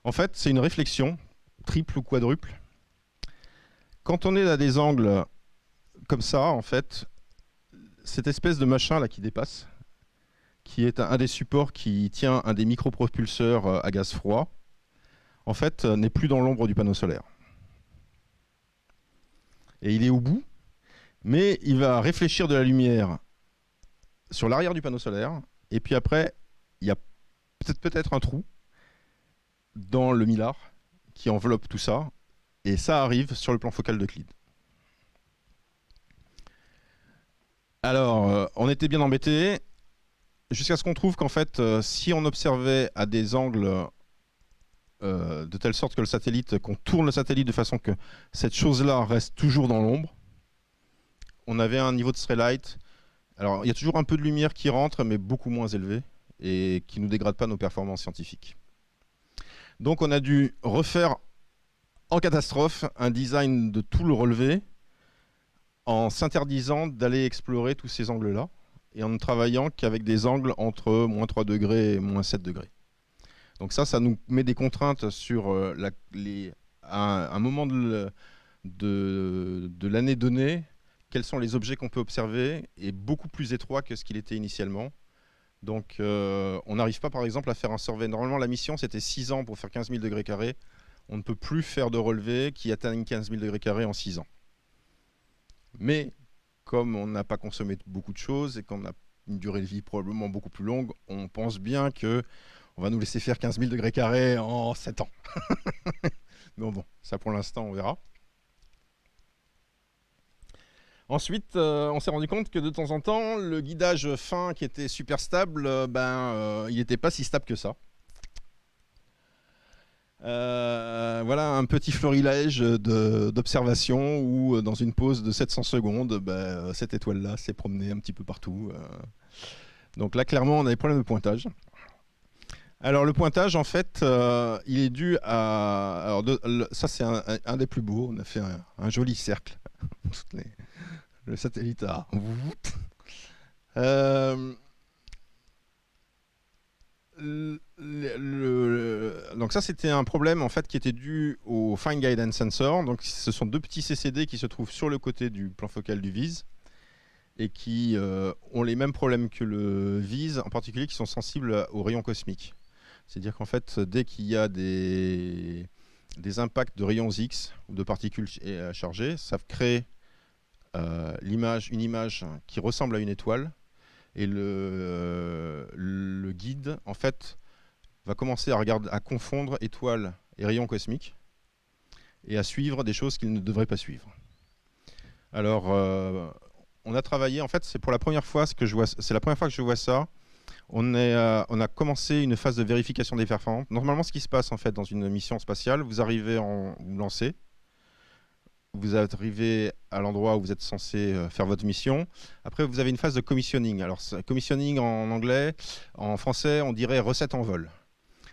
En fait, c'est une réflexion, triple ou quadruple. Quand on est à des angles comme ça, en fait, cette espèce de machin là qui dépasse, qui est un des supports qui tient un des micropropulseurs à gaz froid, en fait, n'est plus dans l'ombre du panneau solaire. Et il est au bout, mais il va réfléchir de la lumière sur l'arrière du panneau solaire, et puis après, il y a peut-être un trou dans le millard qui enveloppe tout ça, et ça arrive sur le plan focal d'Euclide. Alors, on était bien embêtés, jusqu'à ce qu'on trouve qu'en fait, si on observait à des angles de telle sorte que le satellite, qu'on tourne le satellite de façon que cette chose-là reste toujours dans l'ombre, on avait un niveau de Straylight. Alors, il y a toujours un peu de lumière qui rentre, mais beaucoup moins élevé, et qui ne nous dégrade pas nos performances scientifiques. Donc, on a dû refaire en catastrophe un design de tout le relevé, en s'interdisant d'aller explorer tous ces angles-là, et en ne travaillant qu'avec des angles entre moins 3 degrés et moins 7 degrés. Donc ça nous met des contraintes sur un moment de l'année donnée, quels sont les objets qu'on peut observer, et beaucoup plus étroit que ce qu'il était initialement. Donc on n'arrive pas par exemple à faire un survey. Normalement la mission c'était 6 ans pour faire 15 000 degrés carrés. On ne peut plus faire de relevés qui atteignent 15 000 degrés carrés en 6 ans. Mais comme on n'a pas consommé beaucoup de choses et qu'on a une durée de vie probablement beaucoup plus longue, on pense bien que on va nous laisser faire 15 000 degrés carrés en 7 ans. Mais bon, ça pour l'instant, on verra. Ensuite, on s'est rendu compte que de temps en temps, le guidage fin qui était super stable, il n'était pas si stable que ça. Voilà un petit florilège d'observation où dans une pause de 700 secondes, cette étoile-là s'est promenée un petit peu partout. Donc là, clairement, on a des problèmes de pointage. Alors le pointage, en fait, il est dû à... Alors, ça, c'est un des plus beaux. On a fait un joli cercle. Le satellite a... Donc ça, c'était un problème en fait qui était dû au Fine Guidance Sensor. Donc ce sont deux petits CCD qui se trouvent sur le côté du plan focal du VIS et qui ont les mêmes problèmes que le VIS, en particulier qui sont sensibles aux rayons cosmiques. C'est-à-dire qu'en fait, dès qu'il y a des impacts de rayons X ou de particules chargées, ça crée une image qui ressemble à une étoile. Et le guide, en fait, va commencer à confondre étoiles et rayons cosmiques et à suivre des choses qu'il ne devrait pas suivre. Alors, on a travaillé, en fait, c'est la première fois que je vois ça. On a commencé une phase de vérification des performances. Normalement, ce qui se passe en fait dans une mission spatiale, vous arrivez vous lancez, vous arrivez à l'endroit où vous êtes censé faire votre mission. Après, vous avez une phase de commissioning. Alors, commissioning en anglais, en français, on dirait recette en vol.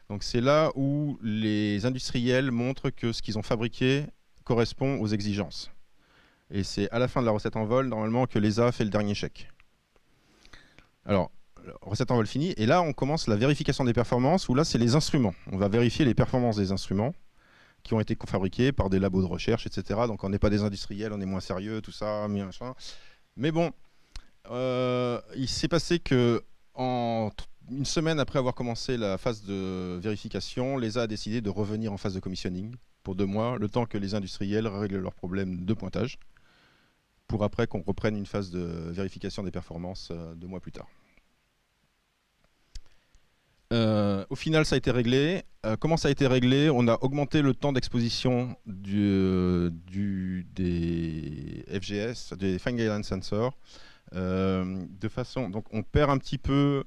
Donc, c'est là où les industriels montrent que ce qu'ils ont fabriqué correspond aux exigences. Et c'est à la fin de la recette en vol, normalement, que l'ESA fait le dernier chèque. Alors, recette en vol finie. Et là, on commence la vérification des performances, où là, c'est les instruments. On va vérifier les performances des instruments qui ont été fabriqués par des labos de recherche, etc. Donc on n'est pas des industriels, on est moins sérieux, tout ça, machin. Mais bon, il s'est passé que une semaine après avoir commencé la phase de vérification, l'ESA a décidé de revenir en phase de commissioning pour 2 mois, le temps que les industriels règlent leurs problèmes de pointage, pour après qu'on reprenne une phase de vérification des performances 2 mois plus tard. Au final, ça a été réglé. Comment ça a été réglé? On a augmenté le temps d'exposition des FGS, des Fine Guideline Sensors, de façon, donc on perd un petit peu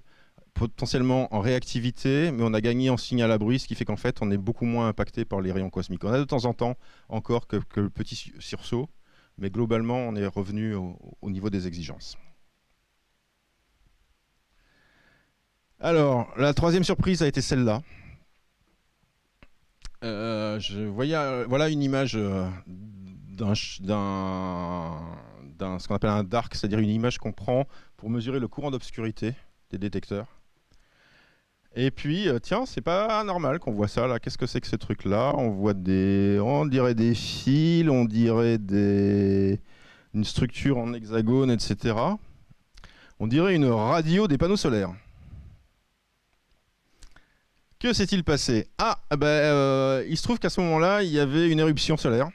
potentiellement en réactivité, mais on a gagné en signal à bruit, ce qui fait qu'en fait on est beaucoup moins impacté par les rayons cosmiques. On a de temps en temps encore que le petit sursaut, mais globalement on est revenu au niveau des exigences. Alors, la troisième surprise a été celle-là. Voilà une image ce qu'on appelle un dark, c'est-à-dire une image qu'on prend pour mesurer le courant d'obscurité des détecteurs. Et puis, tiens, c'est pas normal qu'on voit ça là. Qu'est-ce que c'est que ce truc-là? On dirait des fils, on dirait une structure en hexagone, etc. On dirait une radio des panneaux solaires. Que s'est-il passé? Il se trouve qu'à ce moment-là, il y avait une éruption solaire.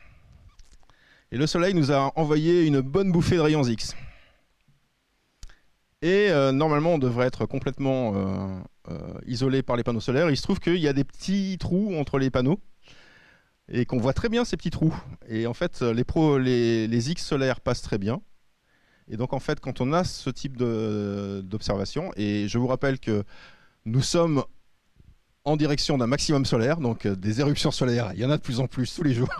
Et le soleil nous a envoyé une bonne bouffée de rayons X. Et normalement, on devrait être complètement isolé par les panneaux solaires. Il se trouve qu'il y a des petits trous entre les panneaux et qu'on voit très bien ces petits trous. Et en fait, les X solaires passent très bien. Et donc, en fait, quand on a ce type d'observation, et je vous rappelle que nous sommes en direction d'un maximum solaire, donc des éruptions solaires, il y en a de plus en plus tous les jours.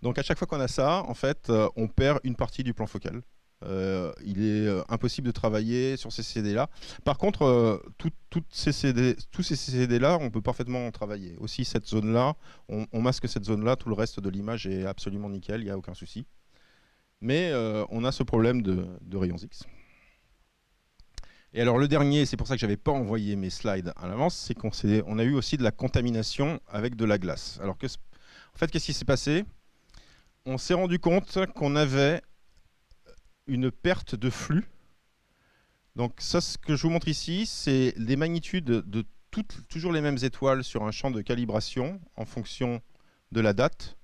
Donc à chaque fois qu'on a ça, en fait, on perd une partie du plan focal. Il est impossible de travailler sur ces CD-là. Par contre, tous ces CD-là, on peut parfaitement travailler. Aussi cette zone-là, on masque cette zone-là, tout le reste de l'image est absolument nickel, il n'y a aucun souci. Mais on a ce problème de rayons X. Et alors le dernier, c'est pour ça que je n'avais pas envoyé mes slides à l'avance, c'est qu'on a eu aussi de la contamination avec de la glace. Alors en fait, qu'est-ce qui s'est passé? On s'est rendu compte qu'on avait une perte de flux. Donc ça, ce que je vous montre ici, c'est les magnitudes de toujours les mêmes étoiles sur un champ de calibration en fonction de la date.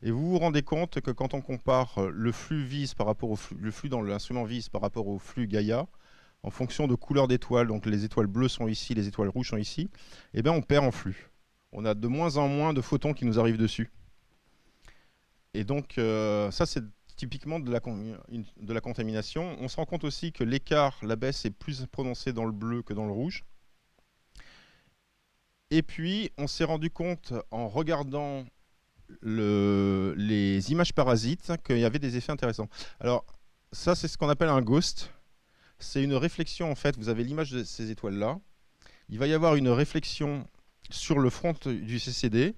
Et vous vous rendez compte que quand on compare le flux VIS par rapport le flux dans l'instrument VIS par rapport au flux Gaia, en fonction de couleur d'étoiles, donc les étoiles bleues sont ici, les étoiles rouges sont ici, eh bien on perd en flux. On a de moins en moins de photons qui nous arrivent dessus. Et donc ça c'est typiquement de la contamination. On se rend compte aussi que l'écart, la baisse est plus prononcée dans le bleu que dans le rouge. Et puis on s'est rendu compte en regardant les images parasites qu'il y avait des effets intéressants. Alors ça c'est ce qu'on appelle un ghost. C'est une réflexion en fait, vous avez l'image de ces étoiles-là. Il va y avoir une réflexion sur le front du CCD,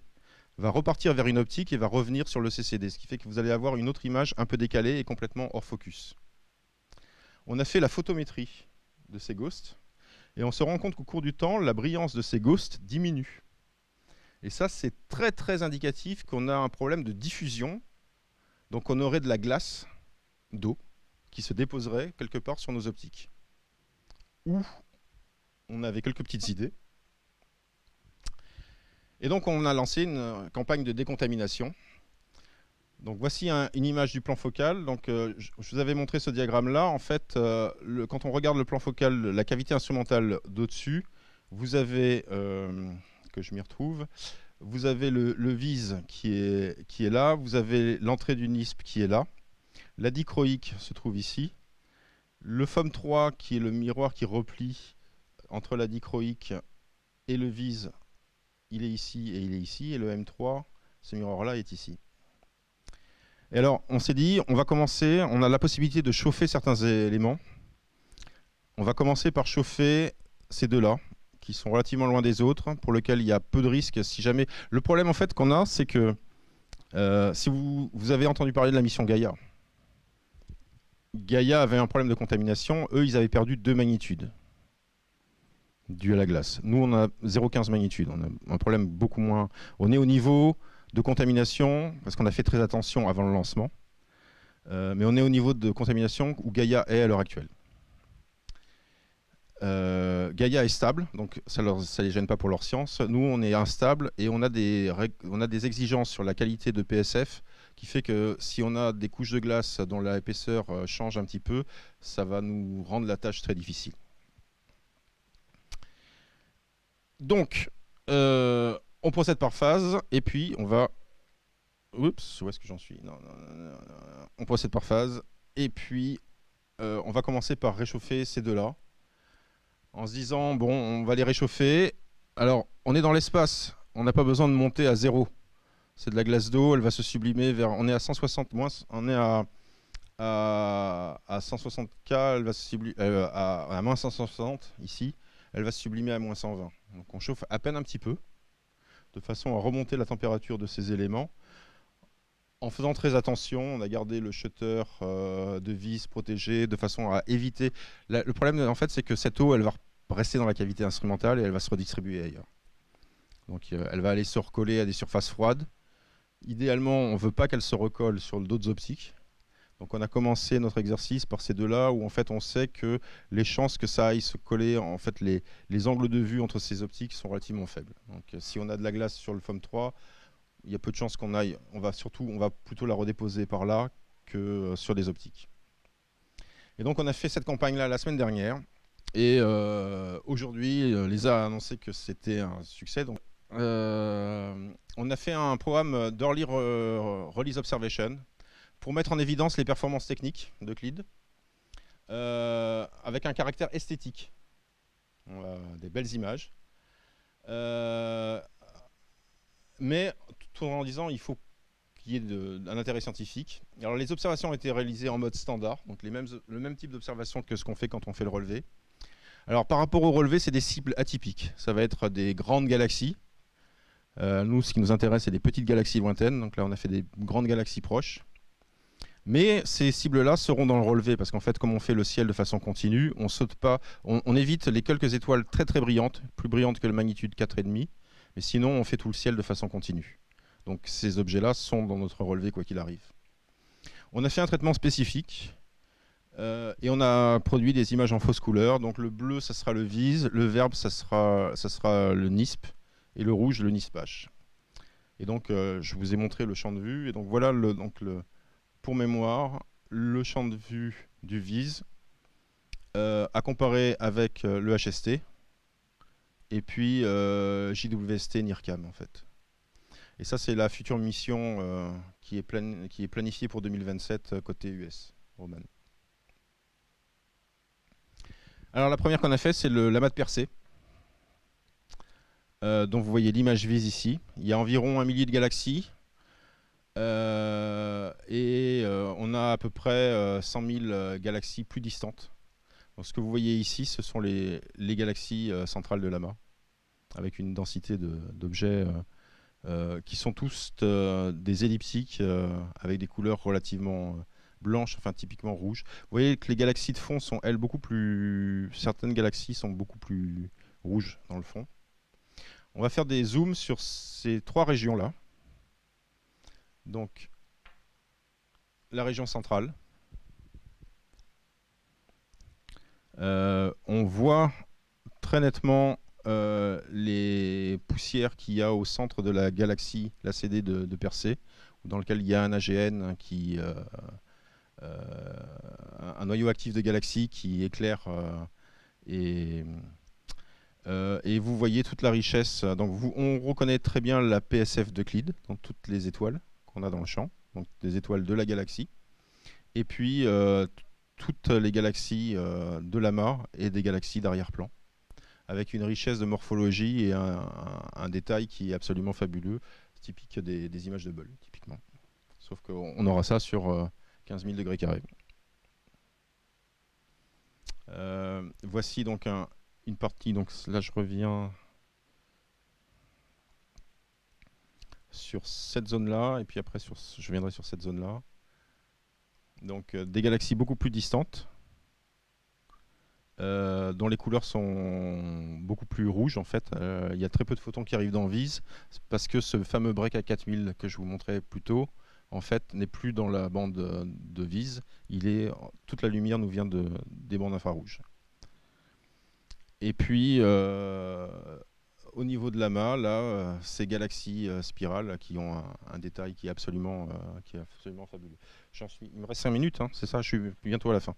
va repartir vers une optique et va revenir sur le CCD, ce qui fait que vous allez avoir une autre image un peu décalée et complètement hors focus. On a fait la photométrie de ces ghosts et on se rend compte qu'au cours du temps, la brillance de ces ghosts diminue. Et ça, c'est très très indicatif qu'on a un problème de diffusion. Donc on aurait de la glace d'eau qui se déposerait quelque part sur nos optiques. Ou on avait quelques petites idées. Et donc on a lancé une campagne de décontamination. Donc voici une image du plan focal. Donc je vous avais montré ce diagramme-là. En fait, quand on regarde le plan focal, la cavité instrumentale d'au-dessus, vous avez, que je m'y retrouve, vous avez le VIS qui est là, vous avez l'entrée du NISP qui est là, la dichroïque se trouve ici, le FOM3 qui est le miroir qui replie entre la dichroïque et le VIS, il est ici et il est ici, et le M3, ce miroir-là est ici. Et alors, on s'est dit, on va commencer, on a la possibilité de chauffer certains éléments. On va commencer par chauffer ces deux-là, qui sont relativement loin des autres, pour lesquels il y a peu de risques. Si jamais... Le problème en fait qu'on a, c'est que si vous avez entendu parler de la mission Gaia, Gaia avait un problème de contamination, eux ils avaient perdu 2 magnitudes dû à la glace. Nous on a 0,15 magnitude, on a un problème beaucoup moins. On est au niveau de contamination, parce qu'on a fait très attention avant le lancement, mais on est au niveau de contamination où Gaia est à l'heure actuelle. Gaia est stable, donc ça ne les gêne pas pour leur science. Nous, on est instable et on a des exigences sur la qualité de PSF qui fait que si on a des couches de glace dont l'épaisseur change un petit peu, ça va nous rendre la tâche très difficile. Donc, on procède par phase, et puis on va... Oups, où est-ce que j'en suis? Non, non, non, non, non. On procède par phase, et puis on va commencer par réchauffer ces deux-là, en se disant, bon, on va les réchauffer. Alors, on est dans l'espace, on n'a pas besoin de monter à zéro. C'est de la glace d'eau, elle va se sublimer vers... On est à 160 moins, on est à 160 K, elle va se sublimer à moins 160 ici, elle va se sublimer à moins 120. Donc on chauffe à peine un petit peu, de façon à remonter la température de ces éléments. En faisant très attention, on a gardé le shutter de vis protégé de façon à éviter... Le problème en fait c'est que cette eau elle va rester dans la cavité instrumentale et elle va se redistribuer ailleurs. Donc elle va aller se recoller à des surfaces froides. Idéalement on ne veut pas qu'elle se recolle sur d'autres optiques. Donc on a commencé notre exercice par ces deux-là où en fait on sait que les chances que ça aille se coller, en fait les angles de vue entre ces optiques sont relativement faibles. Donc si on a de la glace sur le FOM 3, il y a peu de chances qu'on aille, on va plutôt la redéposer par là que sur les optiques. Et donc on a fait cette campagne-là la semaine dernière et aujourd'hui l'ESA a annoncé que c'était un succès. Donc, on a fait un programme d'Early Release Observation pour mettre en évidence les performances techniques d'Euclide avec un caractère esthétique. Des belles images. Mais tout en disant il faut qu'il y ait un intérêt scientifique. Alors les observations ont été réalisées en mode standard, donc le même type d'observation que ce qu'on fait quand on fait le relevé. Alors par rapport au relevé, c'est des cibles atypiques. Ça va être des grandes galaxies. Nous, ce qui nous intéresse, c'est des petites galaxies lointaines. Donc là, on a fait des grandes galaxies proches. Mais ces cibles-là seront dans le relevé, parce qu'en fait, comme on fait le ciel de façon continue, on saute pas, on évite les quelques étoiles très très brillantes, plus brillantes que la magnitude 4,5, mais sinon on fait tout le ciel de façon continue. Donc ces objets-là sont dans notre relevé quoi qu'il arrive. On a fait un traitement spécifique, et on a produit des images en fausse couleur. Donc le bleu, ça sera le VIS, le vert, ça sera le NISP, et le rouge, le NISP-H. Et donc je vous ai montré le champ de vue, et donc voilà pour mémoire, le champ de vue du VIS à comparer avec le HST et puis JWST NIRCam en fait. Et ça c'est la future mission qui est planifiée pour 2027 côté US, Roman. Alors la première qu'on a fait c'est l'amas de Persée. Donc vous voyez l'image VIS ici. Il y a environ 1 millier de galaxies. On a à peu près 100 000 galaxies plus distantes. Donc, ce que vous voyez ici, ce sont les galaxies centrales de l'amas, avec une densité d'objets qui sont tous des elliptiques avec des couleurs relativement blanches, enfin typiquement rouges. Vous voyez que les galaxies de fond sont, elles, beaucoup plus... Certaines galaxies sont beaucoup plus rouges dans le fond. On va faire des zooms sur ces trois régions-là. Donc, la région centrale. On voit très nettement les poussières qu'il y a au centre de la galaxie, la CD de Persée, dans lequel il y a un AGN un noyau actif de galaxie qui éclaire et vous voyez toute la richesse. Donc on reconnaît très bien la PSF d'Euclide dans toutes les étoiles qu'on a dans le champ, donc des étoiles de la galaxie. Et puis toutes les galaxies de l'amas et des galaxies d'arrière-plan, avec une richesse de morphologie et un détail qui est absolument fabuleux, typique des images de Hubble, typiquement. Sauf qu'on aura ça sur 15 000 degrés carrés. Voici donc une partie, donc là je reviens sur cette zone-là, et puis après je viendrai sur cette zone-là. Donc des galaxies beaucoup plus distantes, dont les couleurs sont beaucoup plus rouges en fait. Il y a très peu de photons qui arrivent dans VIS, parce que ce fameux break à 4000 que je vous montrais plus tôt, en fait, n'est plus dans la bande de VIS. Toute la lumière nous vient des bandes infrarouges. Et puis, au niveau de l'amas, là, ces galaxies spirales qui ont un détail qui est absolument fabuleux. Il me reste 5 minutes, hein, c'est ça, je suis bientôt à la fin.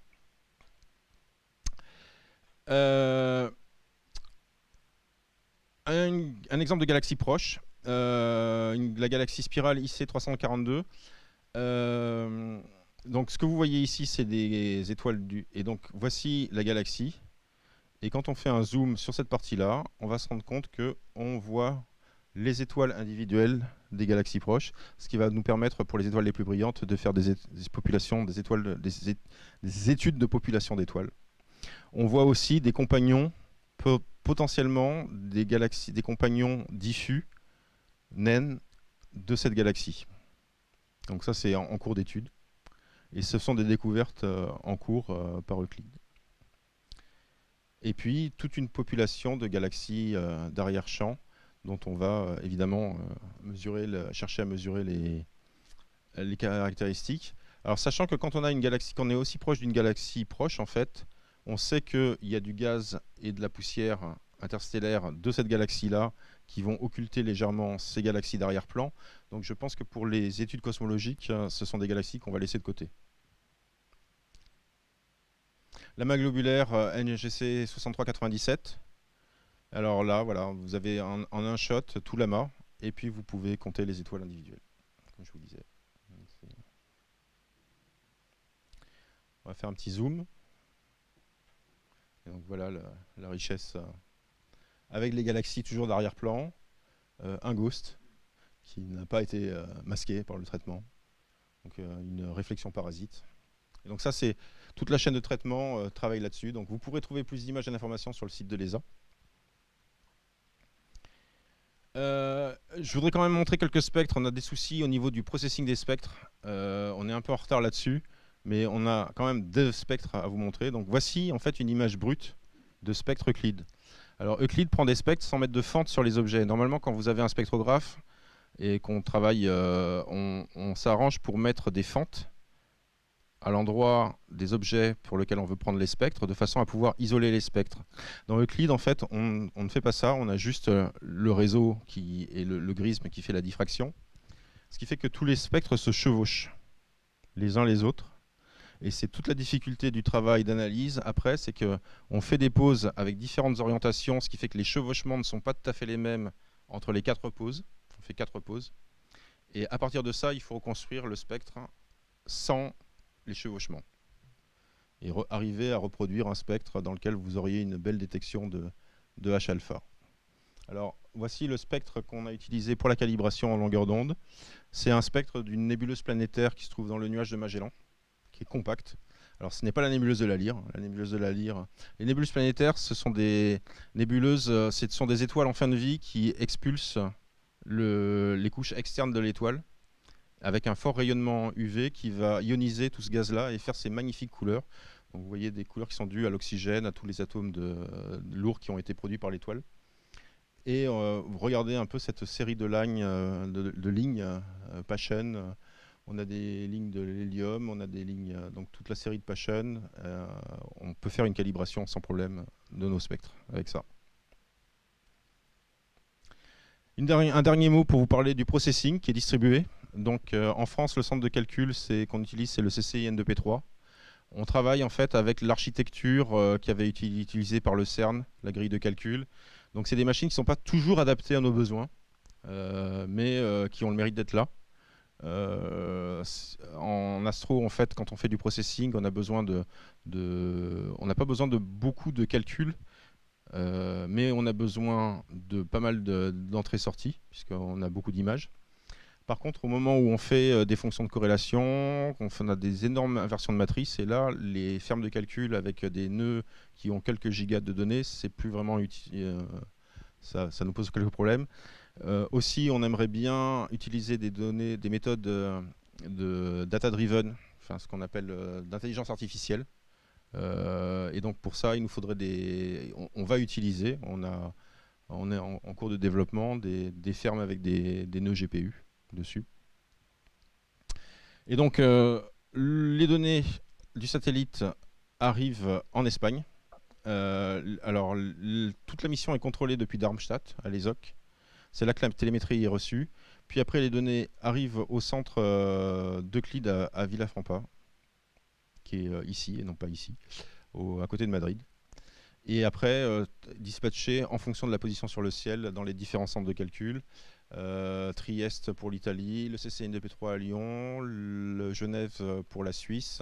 Un exemple de galaxie proche, la galaxie spirale IC342. Donc ce que vous voyez ici, c'est des étoiles et donc voici la galaxie. Et quand on fait un zoom sur cette partie-là, on va se rendre compte que on voit les étoiles individuelles des galaxies proches, ce qui va nous permettre pour les étoiles les plus brillantes de faire des populations, des étoiles, des études de population d'étoiles. On voit aussi des compagnons, potentiellement des galaxies, des compagnons diffus naines de cette galaxie. Donc ça, c'est en cours d'étude. Et ce sont des découvertes en cours par Euclide. Et puis, toute une population de galaxies d'arrière-champ dont on va évidemment chercher à mesurer les caractéristiques. Alors, sachant que quand on a une galaxie, qu'on est aussi proche d'une galaxie proche, en fait, on sait qu'il y a du gaz et de la poussière interstellaire de cette galaxie-là qui vont occulter légèrement ces galaxies d'arrière-plan. Donc je pense que pour les études cosmologiques, ce sont des galaxies qu'on va laisser de côté. L'amas globulaire NGC 6397. Alors là, voilà, vous avez en un shot tout l'amas, et puis vous pouvez compter les étoiles individuelles, comme je vous disais. On va faire un petit zoom. Et donc voilà la richesse avec les galaxies toujours d'arrière-plan, un ghost qui n'a pas été masqué par le traitement, donc une réflexion parasite. Et donc ça, c'est toute la chaîne de traitement travaille là-dessus. Donc vous pourrez trouver plus d'images et d'informations sur le site de l'ESA. Je voudrais quand même montrer quelques spectres. On a des soucis au niveau du processing des spectres. On est un peu en retard là-dessus, mais on a quand même deux spectres à vous montrer. Donc voici en fait une image brute de spectre Euclide. Alors Euclide prend des spectres sans mettre de fente sur les objets. Normalement, quand vous avez un spectrographe et qu'on travaille, on s'arrange pour mettre des fentes à l'endroit des objets pour lesquels on veut prendre les spectres, de façon à pouvoir isoler les spectres. Dans Euclide, en fait, on ne fait pas ça, on a juste le réseau et le grisme qui fait la diffraction, ce qui fait que tous les spectres se chevauchent les uns les autres. Et c'est toute la difficulté du travail d'analyse après, c'est qu'on fait des poses avec différentes orientations, ce qui fait que les chevauchements ne sont pas tout à fait les mêmes entre les 4 poses. On fait 4 poses. Et à partir de ça, il faut reconstruire le spectre sans les chevauchements. Et arriver à reproduire un spectre dans lequel vous auriez une belle détection de H-alpha. Alors, voici le spectre qu'on a utilisé pour la calibration en longueur d'onde. C'est un spectre d'une nébuleuse planétaire qui se trouve dans le nuage de Magellan, qui est compacte. Alors, ce n'est pas la nébuleuse de la Lyre. La nébuleuse de la Lyre. Les nébuleuses planétaires, ce sont des nébuleuses, ce sont des étoiles en fin de vie qui expulsent les couches externes de l'étoile avec un fort rayonnement UV qui va ioniser tout ce gaz-là et faire ces magnifiques couleurs. Donc, vous voyez des couleurs qui sont dues à l'oxygène, à tous les atomes lourds qui ont été produits par l'étoile. Et vous regardez un peu cette série de lignes Paschen. On a des lignes de l'hélium, on a des lignes, donc toute la série de Paschen. On peut faire une calibration sans problème de nos spectres avec ça. Un dernier mot pour vous parler du processing qui est distribué. Donc en France, le centre de calcul qu'on utilise, c'est le CCI N2P3. On travaille en fait avec l'architecture qui avait été utilisée par le CERN, la grille de calcul. Donc c'est des machines qui ne sont pas toujours adaptées à nos besoins, mais qui ont le mérite d'être là. En astro, en fait, quand on fait du processing, on n'a pas besoin de beaucoup de calculs, mais on a besoin de pas mal d'entrées-sorties, puisqu'on a beaucoup d'images. Par contre, au moment où on fait des fonctions de corrélation, on a des énormes inversions de matrice, et là, les fermes de calcul avec des nœuds qui ont quelques gigas de données, c'est plus vraiment utile. Ça nous pose quelques problèmes. Aussi, on aimerait bien utiliser des méthodes de data-driven, enfin ce qu'on appelle d'intelligence artificielle. Et donc pour ça, il nous faudrait on va utiliser, on est en cours de développement des fermes avec des nœuds GPU dessus. Et donc les données du satellite arrivent en Espagne. Alors toute la mission est contrôlée depuis Darmstadt à l'ESOC. C'est là que la télémétrie est reçue. Puis après, les données arrivent au centre d'Euclide à Villafranca, qui est ici et non pas ici, à côté de Madrid. Et après, dispatcher en fonction de la position sur le ciel dans les différents centres de calcul. Trieste pour l'Italie, le CCNDP3 à Lyon, le Genève pour la Suisse.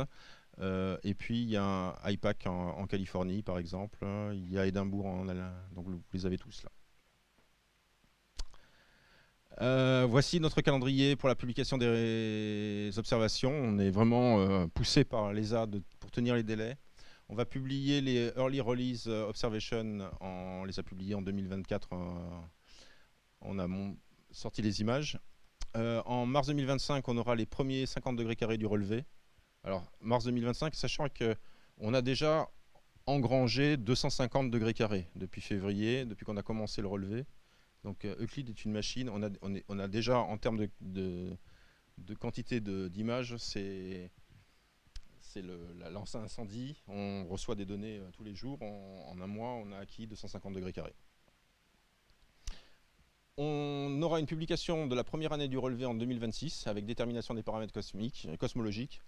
Et puis il y a un IPAC en Californie par exemple. Il y a Édimbourg en Alain. Donc vous les avez tous là. Voici notre calendrier pour la publication des observations. On est vraiment poussé par l'ESA pour tenir les délais. On va publier les Early Release Observations, on les a publiés en 2024. On a sorti les images. En mars 2025, on aura les premiers 50 degrés carrés du relevé. Alors, mars 2025, sachant qu'on a déjà engrangé 250 degrés carrés depuis février, depuis qu'on a commencé le relevé. Donc Euclide est une machine, on a déjà en termes de quantité d'images, c'est l'ancien incendie, on reçoit des données tous les jours, en un mois on a acquis 250 degrés carrés. On aura une publication de la première année du relevé en 2026 avec détermination des paramètres cosmologiques,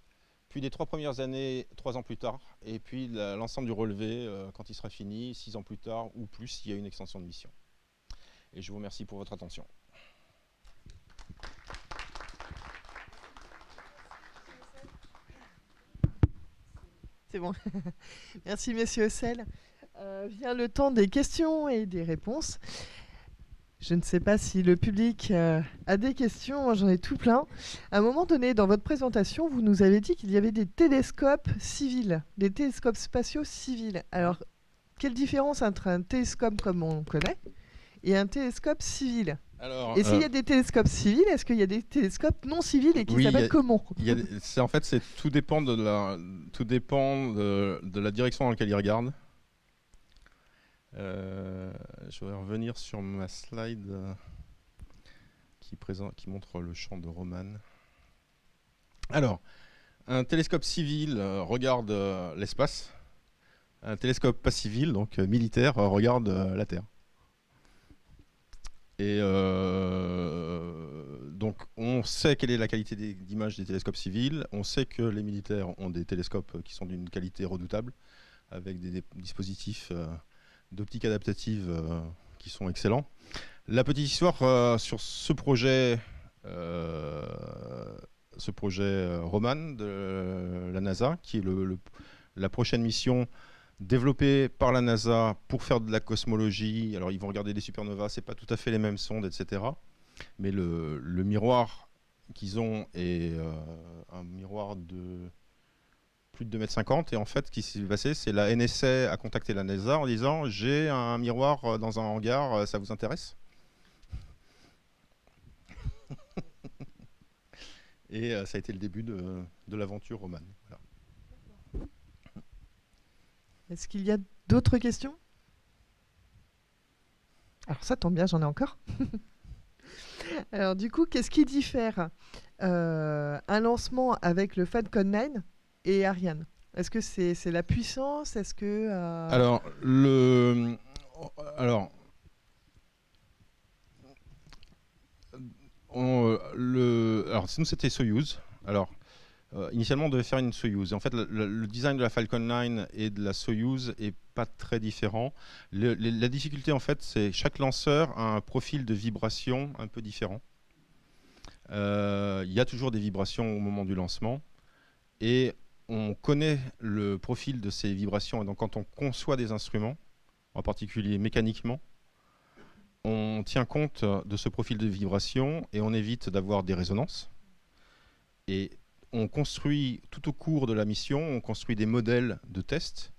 puis des 3 premières années 3 ans plus tard, et puis l'ensemble du relevé quand il sera fini 6 ans plus tard ou plus s'il y a une extension de mission. Et je vous remercie pour votre attention. C'est bon. Merci, Monsieur Haussel. Vient le temps des questions et des réponses. Je ne sais pas si le public a des questions. Moi, j'en ai tout plein. À un moment donné, dans votre présentation, vous nous avez dit qu'il y avait des télescopes civils, des télescopes spatiaux civils. Alors, quelle différence entre un télescope comme on connaît et un télescope civil? Et s'il y a des télescopes civils, est-ce qu'il y a des télescopes non civils et qui s'appellent comment? En fait, tout dépend de la direction dans laquelle ils regardent. Je vais revenir sur ma slide qui montre le champ de Roman. Alors, un télescope civil regarde l'espace. Un télescope pas civil, donc militaire, regarde la Terre. Et donc on sait quelle est la qualité d'image des télescopes civils, on sait que les militaires ont des télescopes qui sont d'une qualité redoutable, avec des dispositifs d'optique adaptative qui sont excellents. La petite histoire sur ce projet Roman de la NASA, qui est la prochaine mission développé par la NASA pour faire de la cosmologie. Alors ils vont regarder des supernovas, c'est pas tout à fait les mêmes sondes, etc. Mais le miroir qu'ils ont est un miroir de plus de 2,50 m. Et en fait, ce qui s'est passé, c'est la NSA a contacté la NASA en disant « J'ai un miroir dans un hangar, ça vous intéresse ?» Et ça a été le début de l'aventure romane. Voilà. Est-ce qu'il y a d'autres questions? Alors ça tombe bien, j'en ai encore. Alors du coup, qu'est-ce qui diffère un lancement avec le Falcon 9 et Ariane? Est-ce que c'est la puissance? Est-ce que alors sinon c'était Soyuz. Alors initialement, on devait faire une Soyuz. En fait, le design de la Falcon 9 et de la Soyuz est pas très différent. La difficulté, en fait, c'est chaque lanceur a un profil de vibration un peu différent. Il y a toujours des vibrations au moment du lancement. Et on connaît le profil de ces vibrations. Et donc, quand on conçoit des instruments, en particulier mécaniquement, on tient compte de ce profil de vibration et on évite d'avoir des résonances. Et on construit, tout au cours de la mission, on construit des modèles de test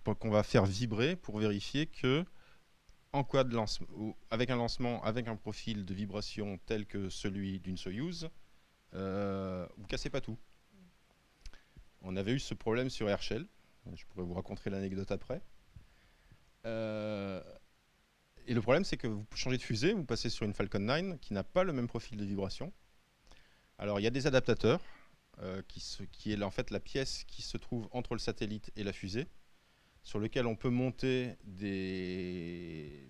qu'on va faire vibrer pour vérifier que, en cas de lancement, avec un lancement avec un profil de vibration tel que celui d'une Soyuz, vous ne cassez pas tout. On avait eu ce problème sur Herschel. Je pourrais vous raconter l'anecdote après. Et le problème, c'est que vous changez de fusée, vous passez sur une Falcon 9 qui n'a pas le même profil de vibration. Alors, il y a des adaptateurs. Qui est en fait la pièce qui se trouve entre le satellite et la fusée, sur lequel on peut monter des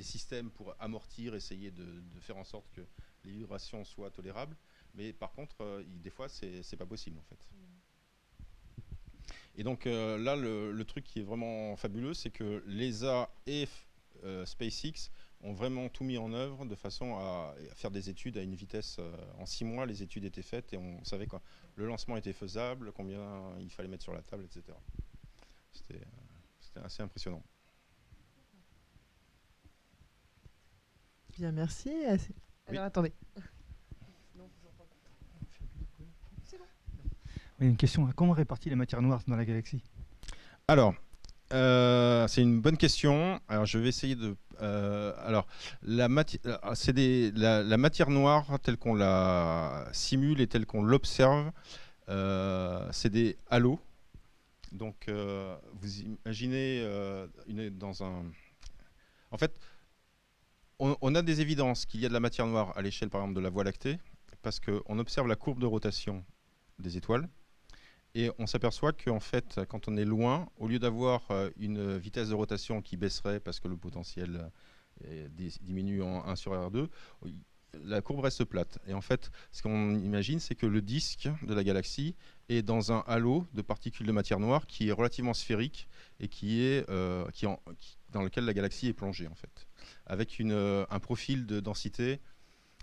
systèmes pour amortir, essayer de faire en sorte que les vibrations soient tolérables. Mais par contre, des fois, c'est pas possible en fait. Et donc là, le truc qui est vraiment fabuleux, c'est que l'ESA et SpaceX ont vraiment tout mis en œuvre de façon à faire des études à une vitesse. En 6 mois, les études étaient faites et on savait quand le lancement était faisable, combien il fallait mettre sur la table, etc. C'était assez impressionnant. Bien, merci. Alors, Oui. attendez. Oui, une question. Comment on répartit les matières noires dans la galaxie? Alors, c'est une bonne question. Alors, je vais essayer de. Alors, la matière noire telle qu'on la simule et telle qu'on l'observe, c'est des halos. Donc, vous imaginez dans un. En fait, on a des évidences qu'il y a de la matière noire à l'échelle, par exemple, de la Voie lactée, parce qu'on observe la courbe de rotation des étoiles. Et on s'aperçoit qu'en fait, quand on est loin, au lieu d'avoir une vitesse de rotation qui baisserait parce que le potentiel diminue en 1 sur R2, la courbe reste plate. Et en fait, ce qu'on imagine, c'est que le disque de la galaxie est dans un halo de particules de matière noire qui est relativement sphérique et dans lequel la galaxie est plongée, en fait, avec un profil de densité.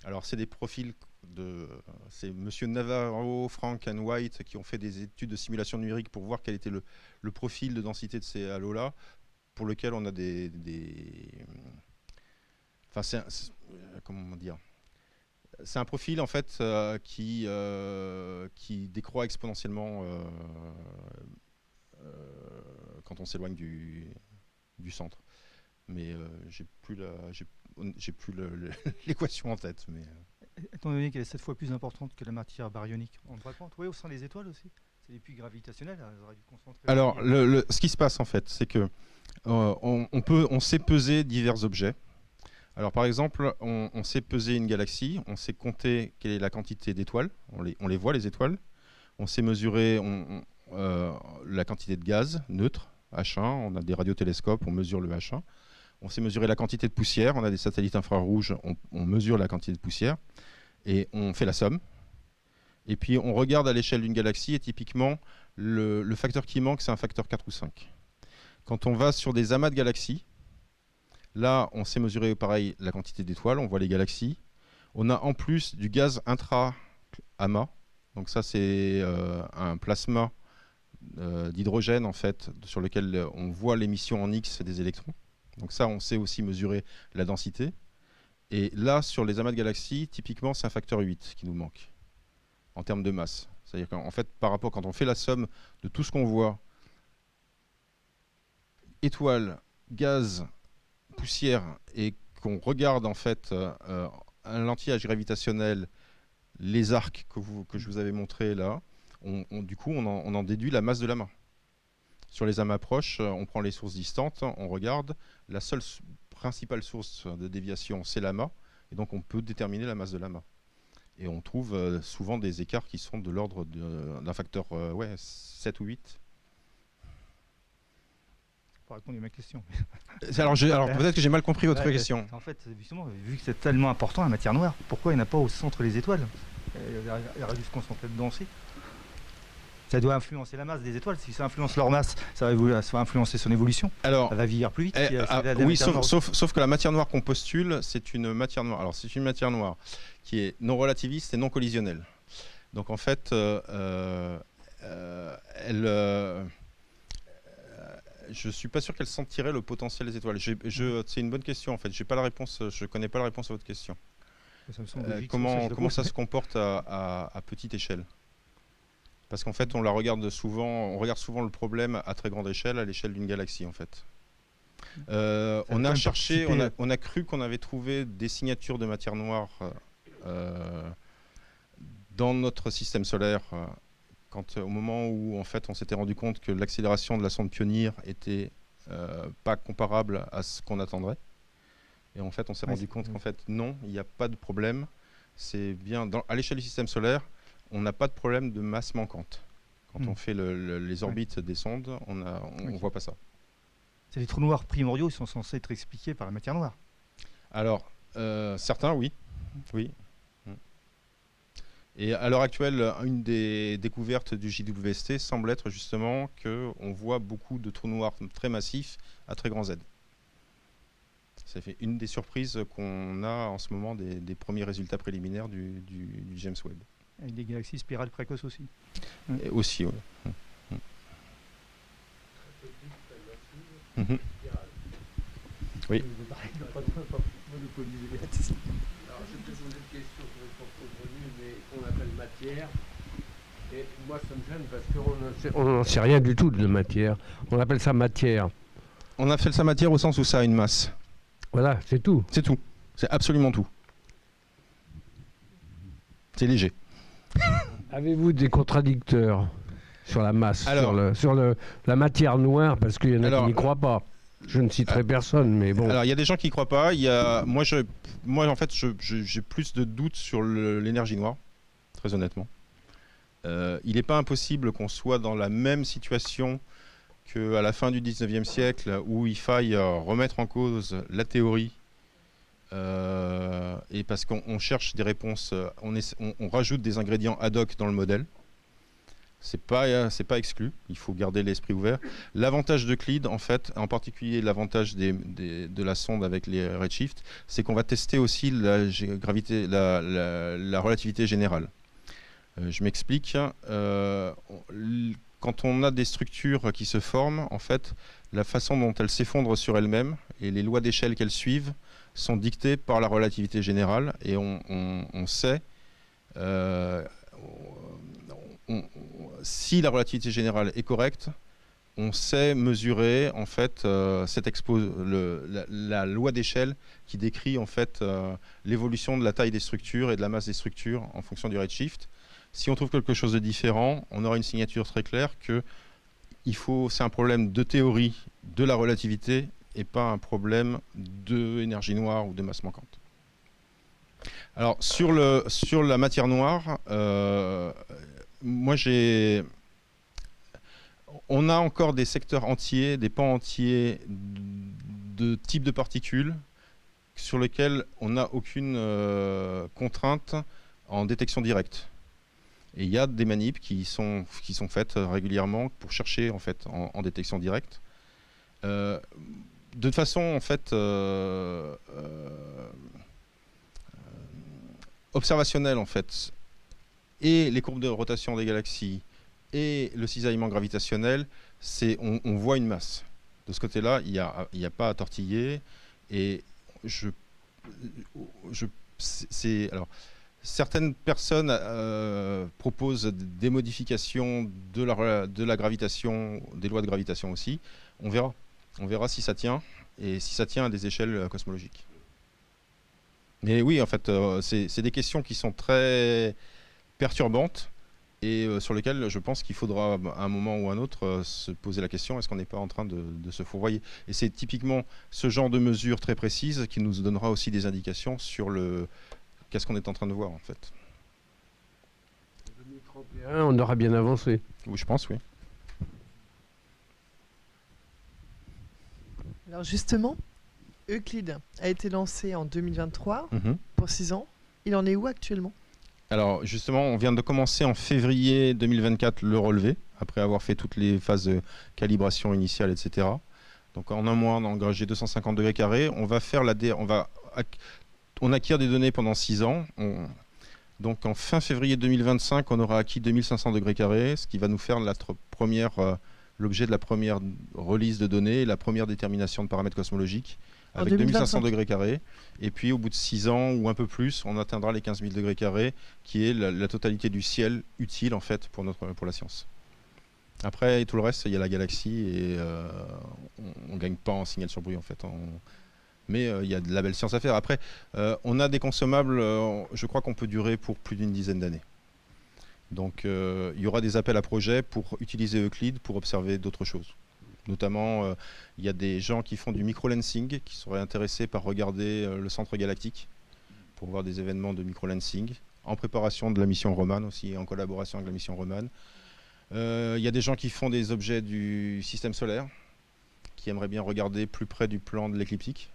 Alors, c'est des profils c'est Monsieur Navarro, Frank and White qui ont fait des études de simulation numérique pour voir quel était le profil de densité de ces halos-là, pour lequel on a enfin, comment dire, c'est un profil en fait qui décroît exponentiellement quand on s'éloigne du centre. Mais j'ai plus l'équation en tête. Mais étant donné qu'elle est 7 fois plus importante que la matière baryonique, on pourrait pas en trouver au sein des étoiles aussi? C'est des puits gravitationnels, elles auraient dû concentrer. Alors, ce qui se passe en fait, c'est que on sait peser divers objets. Alors, par exemple, on sait peser une galaxie, on sait compter quelle est la quantité d'étoiles, on les voit les étoiles, on sait mesurer la quantité de gaz neutre, H1, on a des radiotélescopes, on mesure le H1. On sait mesurer la quantité de poussière, on a des satellites infrarouges, on mesure la quantité de poussière et on fait la somme. Et puis on regarde à l'échelle d'une galaxie et typiquement le facteur qui manque, c'est un facteur 4 ou 5. Quand on va sur des amas de galaxies, là on sait mesurer pareil la quantité d'étoiles, on voit les galaxies. On a en plus du gaz intra-amas, donc ça c'est un plasma d'hydrogène en fait, sur lequel on voit l'émission en X des électrons. Donc ça, on sait aussi mesurer la densité. Et là, sur les amas de galaxies, typiquement, c'est un facteur 8 qui nous manque en termes de masse. C'est-à-dire qu'en fait, par rapport, quand on fait la somme de tout ce qu'on voit, étoiles, gaz, poussière, et qu'on regarde en fait un lentillage gravitationnel, les arcs que je vous avais montrés là, du coup, on en déduit la masse de l'amas. Sur les amas proches, on prend les sources distantes, on regarde. La seule principale source de déviation, c'est l'amas. Et donc, on peut déterminer la masse de l'amas. Et on trouve souvent des écarts qui sont de l'ordre d'un facteur 7 ou 8. Pour répondre à ma question. Alors peut-être que j'ai mal compris votre question. En fait, justement, vu que c'est tellement important la matière noire, pourquoi il n'y en a pas au centre des étoiles? Elle aurait dû se concentrer dedans aussi. Ça doit influencer la masse des étoiles. Si ça influence leur masse, ça va influencer son évolution. Alors, ça va vieillir plus vite. Oui, sauf que la matière noire qu'on postule, c'est une matière noire. Alors, c'est une matière noire qui est non relativiste et non collisionnelle. Donc, en fait, je suis pas sûr qu'elle sentirait le potentiel des étoiles. C'est une bonne question, en fait. J'ai pas la réponse. Je connais pas la réponse à votre question. Comment ça se comporte à petite échelle? Parce qu'en fait, on regarde souvent le problème à très grande échelle, à l'échelle d'une galaxie, en fait. On a cherché, on a cru qu'on avait trouvé des signatures de matière noire dans notre système solaire, au moment où, en fait, on s'était rendu compte que l'accélération de la sonde Pioneer était pas comparable à ce qu'on attendrait. Et en fait, on s'est rendu compte qu'en fait, non, il n'y a pas de problème. C'est bien à l'échelle du système solaire. On n'a pas de problème de masse manquante. Quand on fait les orbites des sondes, on ne voit pas ça. C'est les trous noirs primordiaux, ils sont censés être expliqués par la matière noire. Alors, certains, oui. Et à l'heure actuelle, une des découvertes du JWST semble être justement qu'on voit beaucoup de trous noirs très massifs à très grand Z. Ça fait une des surprises qu'on a en ce moment des premiers résultats préliminaires du James Webb. Avec des galaxies spirales précoces aussi. Et aussi, oui. Mhm. Oui. Alors, je vais te poser une question sur les forces convenues, mais qu'on appelle matière. Et moi, ça me gêne parce qu'on n'en sait rien du tout de la matière. On appelle ça matière. On a fait sa matière au sens où ça a une masse. Voilà, c'est tout. C'est tout. C'est absolument tout. C'est léger. Avez-vous des contradicteurs sur la masse, Alors, sur la matière noire? Parce qu'il y en a qui n'y croient pas. Je ne citerai personne, mais bon. Alors, il y a des gens qui ne croient pas. Moi, en fait, j'ai plus de doutes sur l'énergie noire, très honnêtement. Il n'est pas impossible qu'on soit dans la même situation qu'à la fin du 19e siècle, où il faille remettre en cause la théorie, et parce qu'on cherche des réponses, on rajoute des ingrédients ad hoc dans le modèle. C'est pas exclu, il faut garder l'esprit ouvert. L'avantage d'Euclide, en fait, en particulier l'avantage de la sonde avec les redshift, c'est qu'on va tester aussi la relativité générale. Je m'explique. Quand on a des structures qui se forment, en fait, la façon dont elles s'effondrent sur elles-mêmes et les lois d'échelle qu'elles suivent sont dictées par la relativité générale, et on sait si la relativité générale est correcte, on sait mesurer en fait la loi d'échelle qui décrit en fait l'évolution de la taille des structures et de la masse des structures en fonction du redshift. Si on trouve quelque chose de différent, on aura une signature très claire que c'est un problème de théorie de la relativité et pas un problème d'énergie noire ou de masse manquante. Alors sur la matière noire, on a encore des secteurs entiers, des pans entiers de types de particules sur lesquels on n'a aucune contrainte en détection directe. Et il y a des manips qui sont faites régulièrement pour chercher en fait en détection directe. De façon en fait observationnelle en fait, et les courbes de rotation des galaxies et le cisaillement gravitationnel, on voit une masse. De ce côté-là, il n'y a pas à tortiller. Et alors, certaines personnes proposent des modifications de la gravitation, des lois de gravitation aussi. On verra. On verra si ça tient, et si ça tient à des échelles cosmologiques. Mais oui, en fait, c'est des questions qui sont très perturbantes, et sur lesquelles je pense qu'il faudra à un moment ou à un autre se poser la question, est-ce qu'on n'est pas en train de se fourvoyer? Et c'est typiquement ce genre de mesure très précise qui nous donnera aussi des indications sur qu'est-ce qu'on est en train de voir en fait. 2031, on aura bien avancé. Oui, je pense, oui. Alors justement, Euclide a été lancé en 2023 pour 6 ans. Il en est où actuellement? Alors justement, on vient de commencer en février 2024 le relevé, après avoir fait toutes les phases de calibration initiale, etc. Donc en un mois, on a engagé 250 degrés carrés. On acquiert des données pendant 6 ans. Donc en fin février 2025, on aura acquis 2500 degrés carrés, ce qui va nous faire l'objet de la première release de données, la première détermination de paramètres cosmologiques, avec 2500 degrés carrés. Et puis au bout de 6 ans ou un peu plus, on atteindra les 15 000 degrés carrés, qui est la totalité du ciel utile en fait pour la science. Après, tout le reste, il y a la galaxie, et on ne gagne pas en signal sur bruit en fait. Mais il y a de la belle science à faire. Après, on a des consommables, je crois qu'on peut durer pour plus d'une dizaine d'années. Donc il y aura des appels à projets pour utiliser Euclide pour observer d'autres choses. Notamment, il y a des gens qui font du microlensing, qui seraient intéressés par regarder le centre galactique pour voir des événements de microlensing, en préparation de la mission Roman aussi, en collaboration avec la mission Roman. Il y a des gens qui font des objets du système solaire, qui aimeraient bien regarder plus près du plan de l'écliptique,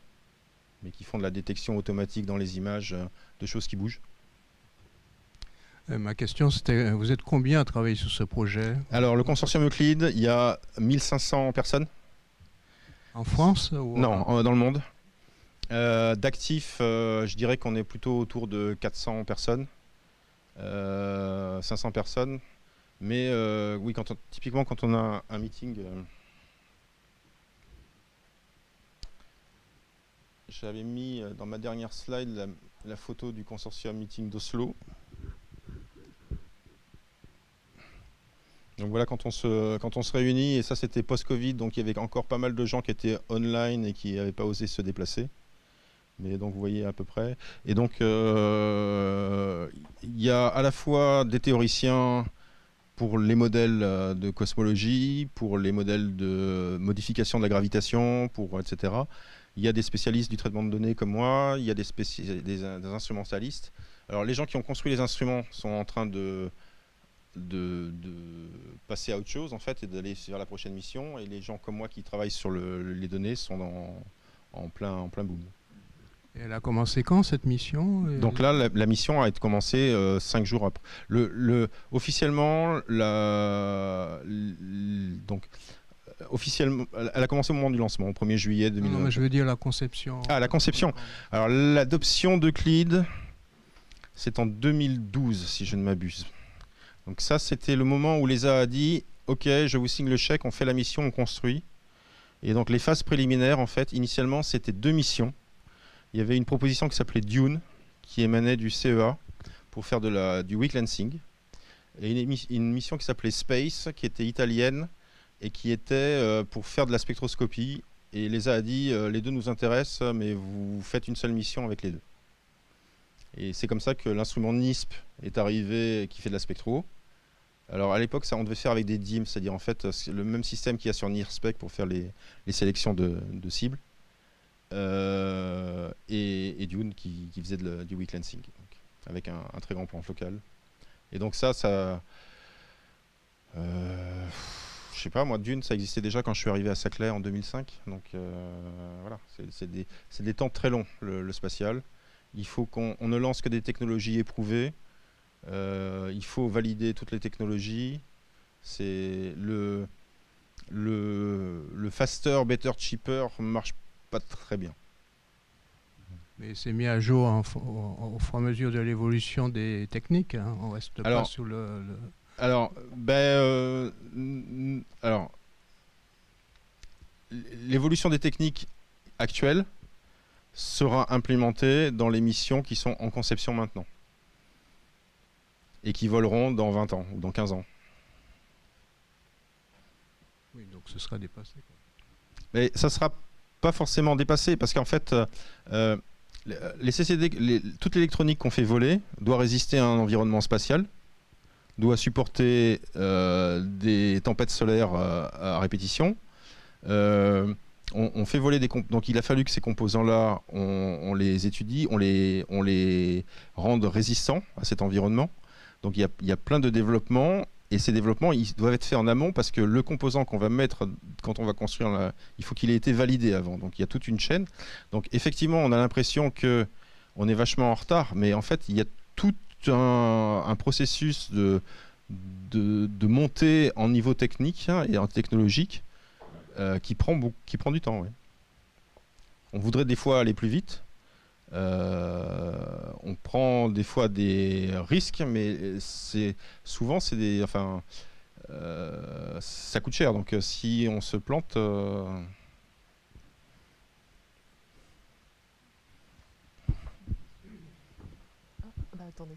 mais qui font de la détection automatique dans les images de choses qui bougent. Ma question, c'était, vous êtes combien à travailler sur ce projet? Alors, le consortium Euclid, il y a 1500 personnes. En France ou Non, dans le monde. D'actifs, je dirais qu'on est plutôt autour de 400 personnes, 500 personnes. Mais oui, typiquement, quand on a un meeting... J'avais mis dans ma dernière slide la photo du consortium meeting d'Oslo. Donc voilà, quand on se réunit, et ça c'était post-Covid, donc il y avait encore pas mal de gens qui étaient online et qui n'avaient pas osé se déplacer. Mais donc vous voyez à peu près. Et donc il y a à la fois des théoriciens pour les modèles de cosmologie, pour les modèles de modification de la gravitation, etc. Il y a des spécialistes du traitement de données comme moi, il y a des instrumentalistes. Alors les gens qui ont construit les instruments sont en train de passer à autre chose en fait et d'aller vers la prochaine mission, et les gens comme moi qui travaillent sur les données sont en plein boom. Et elle a commencé quand cette mission? Donc là la mission a été commencée 5 jours après. Officiellement elle a commencé au moment du lancement, au 1er juillet 2009. Non, mais je veux dire la conception. Ah, la conception. Alors l'adoption d'Euclid, c'est en 2012 si je ne m'abuse. Donc ça, c'était le moment où l'ESA a dit « Ok, je vous signe le chèque, on fait la mission, on construit ». Et donc les phases préliminaires, en fait, initialement, c'était 2 missions. Il y avait une proposition qui s'appelait Dune, qui émanait du CEA, pour faire du weak lensing. Et une mission qui s'appelait Space, qui était italienne, et qui était pour faire de la spectroscopie. Et l'ESA a dit « Les deux nous intéressent, mais vous faites une seule mission avec les deux ». Et c'est comme ça que l'instrument NISP est arrivé, qui fait de la spectro. Alors à l'époque, on devait faire avec des DIMS, c'est-à-dire en fait le même système qu'il y a sur NIRSpec pour faire les sélections de cibles. Et Dune qui faisait du weak lensing, avec un très grand plan focal. Et donc ça je sais pas, moi, Dune, ça existait déjà quand je suis arrivé à Saclay en 2005. Donc voilà, c'est des temps très longs, le spatial. Il faut qu'on ne lance que des technologies éprouvées. Il faut valider toutes les technologies. C'est le faster, better, cheaper marche pas très bien. Mais c'est mis à jour au fur et à mesure de l'évolution des techniques. Hein. On reste pas sur le... Alors, l'évolution des techniques actuelles sera implémentée dans les missions qui sont en conception maintenant et qui voleront dans 20 ans ou dans 15 ans. Oui, donc ce sera dépassé. Mais ça ne sera pas forcément dépassé parce qu'en fait, les CCD, toute l'électronique qu'on fait voler doit résister à un environnement spatial, doit supporter des tempêtes solaires à répétition. On fait voler donc il a fallu que ces composants-là, on les étudie, on les rende résistants à cet environnement. Donc il y a plein de développements, et ces développements ils doivent être faits en amont parce que le composant qu'on va mettre quand on va construire, il faut qu'il ait été validé avant. Donc il y a toute une chaîne. Donc effectivement, on a l'impression qu'on est vachement en retard, mais en fait il y a tout un processus de montée en niveau technique et en technologique qui prend du temps. Ouais. On voudrait des fois aller plus vite. On prend des fois des risques, mais souvent ça coûte cher. Donc si on se plante, attendez.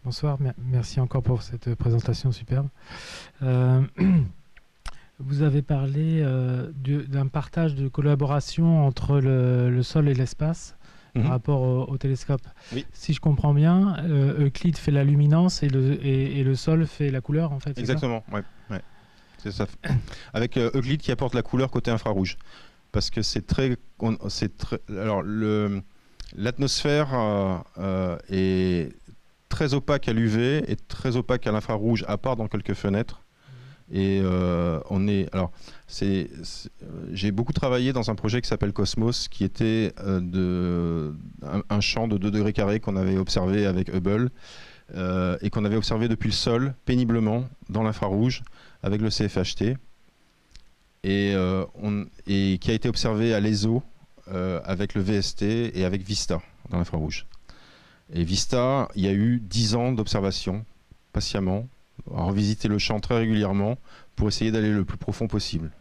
Bonsoir, merci encore pour cette présentation superbe. Vous avez parlé d'un partage de collaboration entre le sol et l'espace par rapport au télescope. Oui. Si je comprends bien, Euclid fait la luminance et le sol fait la couleur, en fait. Exactement, ouais. C'est ça. Avec Euclid qui apporte la couleur côté infrarouge. Parce que alors, l'atmosphère est très opaque à l'UV et très opaque à l'infrarouge, à part dans quelques fenêtres. Et j'ai beaucoup travaillé dans un projet qui s'appelle Cosmos, qui était un champ de 2 degrés carrés qu'on avait observé avec Hubble et qu'on avait observé depuis le sol, péniblement, dans l'infrarouge, avec le CFHT, et qui a été observé à l'ESO avec le VST et avec VISTA dans l'infrarouge. Et VISTA, il y a eu 10 ans d'observation, patiemment, à revisiter le champ très régulièrement pour essayer d'aller le plus profond possible.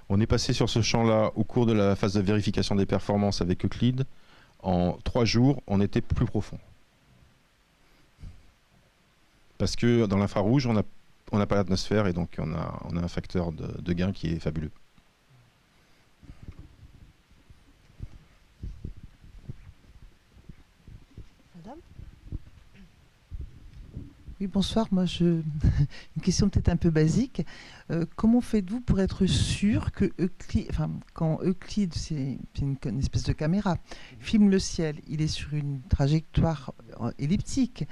On est passé sur ce champ-là au cours de la phase de vérification des performances avec Euclide. En 3 jours, on était plus profond. Parce que dans l'infrarouge, on n'a pas l'atmosphère et donc on a un facteur de gain qui est fabuleux. Madame ? Oui, bonsoir. Moi, une question peut-être un peu basique. Comment faites-vous pour être sûr que quand Euclide, c'est une espèce de caméra, filme le ciel, il est sur une trajectoire elliptique.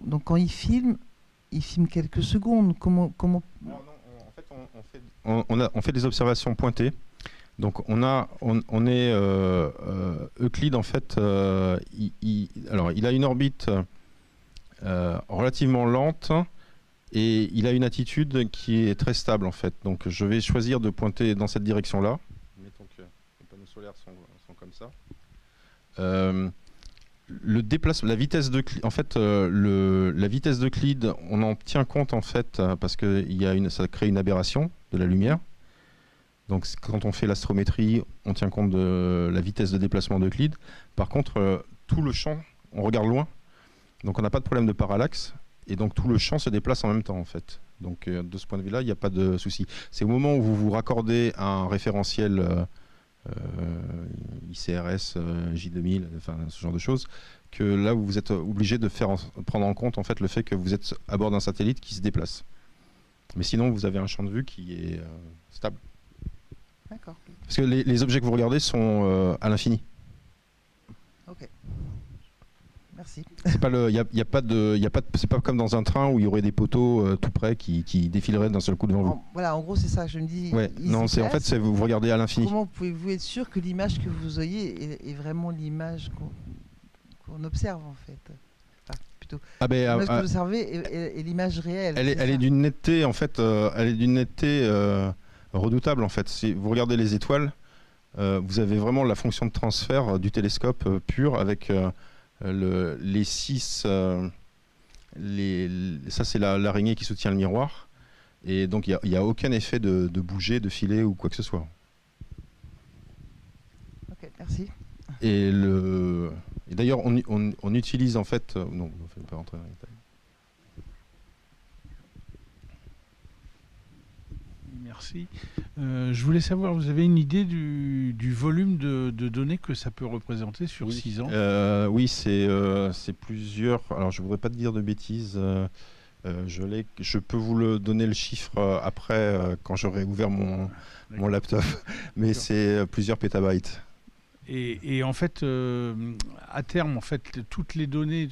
Donc quand il filme quelques secondes. Comment... Non, en fait, on fait des observations pointées. Donc Euclide, en fait, il a une orbite relativement lente et il a une attitude qui est très stable, en fait. Donc je vais choisir de pointer dans cette direction-là. Mettons que les panneaux solaires sont comme ça. Le déplacement, la vitesse d'Euclide, en fait, la vitesse d'Euclide, on en tient compte, en fait, parce que ça crée une aberration de la lumière. Donc quand on fait l'astrométrie, on tient compte de la vitesse de déplacement d'Euclide. Par contre, tout le champ, on regarde loin, donc on n'a pas de problème de parallaxe, et donc tout le champ se déplace en même temps, en fait. Donc de ce point de vue-là, il n'y a pas de souci. C'est au moment où vous vous raccordez à un référentiel ICRS, J2000, enfin ce genre de choses, que là vous êtes obligé de prendre en compte, en fait, le fait que vous êtes à bord d'un satellite qui se déplace. Mais sinon, vous avez un champ de vue qui est stable. D'accord. Parce que les objets que vous regardez sont à l'infini. Ok. Merci. C'est pas comme dans un train où il y aurait des poteaux tout près qui défileraient d'un seul coup devant vous. Voilà, en gros, c'est ça que je me dis. Ouais, non, vous regardez à l'infini. Comment pouvez-vous être sûr que l'image que vous voyez est vraiment l'image qu'on observe, en fait? Enfin, plutôt. L'image que vous observez est l'image réelle. Elle est d'une netteté, en fait. Elle est d'une netteté redoutable, en fait. Si vous regardez les étoiles, vous avez vraiment la fonction de transfert du télescope pur avec les 6. Ça, c'est l'araignée qui soutient le miroir. Et donc, il n'y a aucun effet de bouger, de filer ou quoi que ce soit. Ok, merci. Et d'ailleurs, on utilise, en fait... non, on ne fait pas rentrer dans les détails. Merci. Je voulais savoir, vous avez une idée du volume de données que ça peut représenter sur 6 ans? Oui, c'est plusieurs... Alors, je ne voudrais pas te dire de bêtises. Je peux vous donner le chiffre après, quand j'aurai ouvert mon laptop. Mais c'est plusieurs pétabytes. Et en fait, à terme, en fait, toutes les données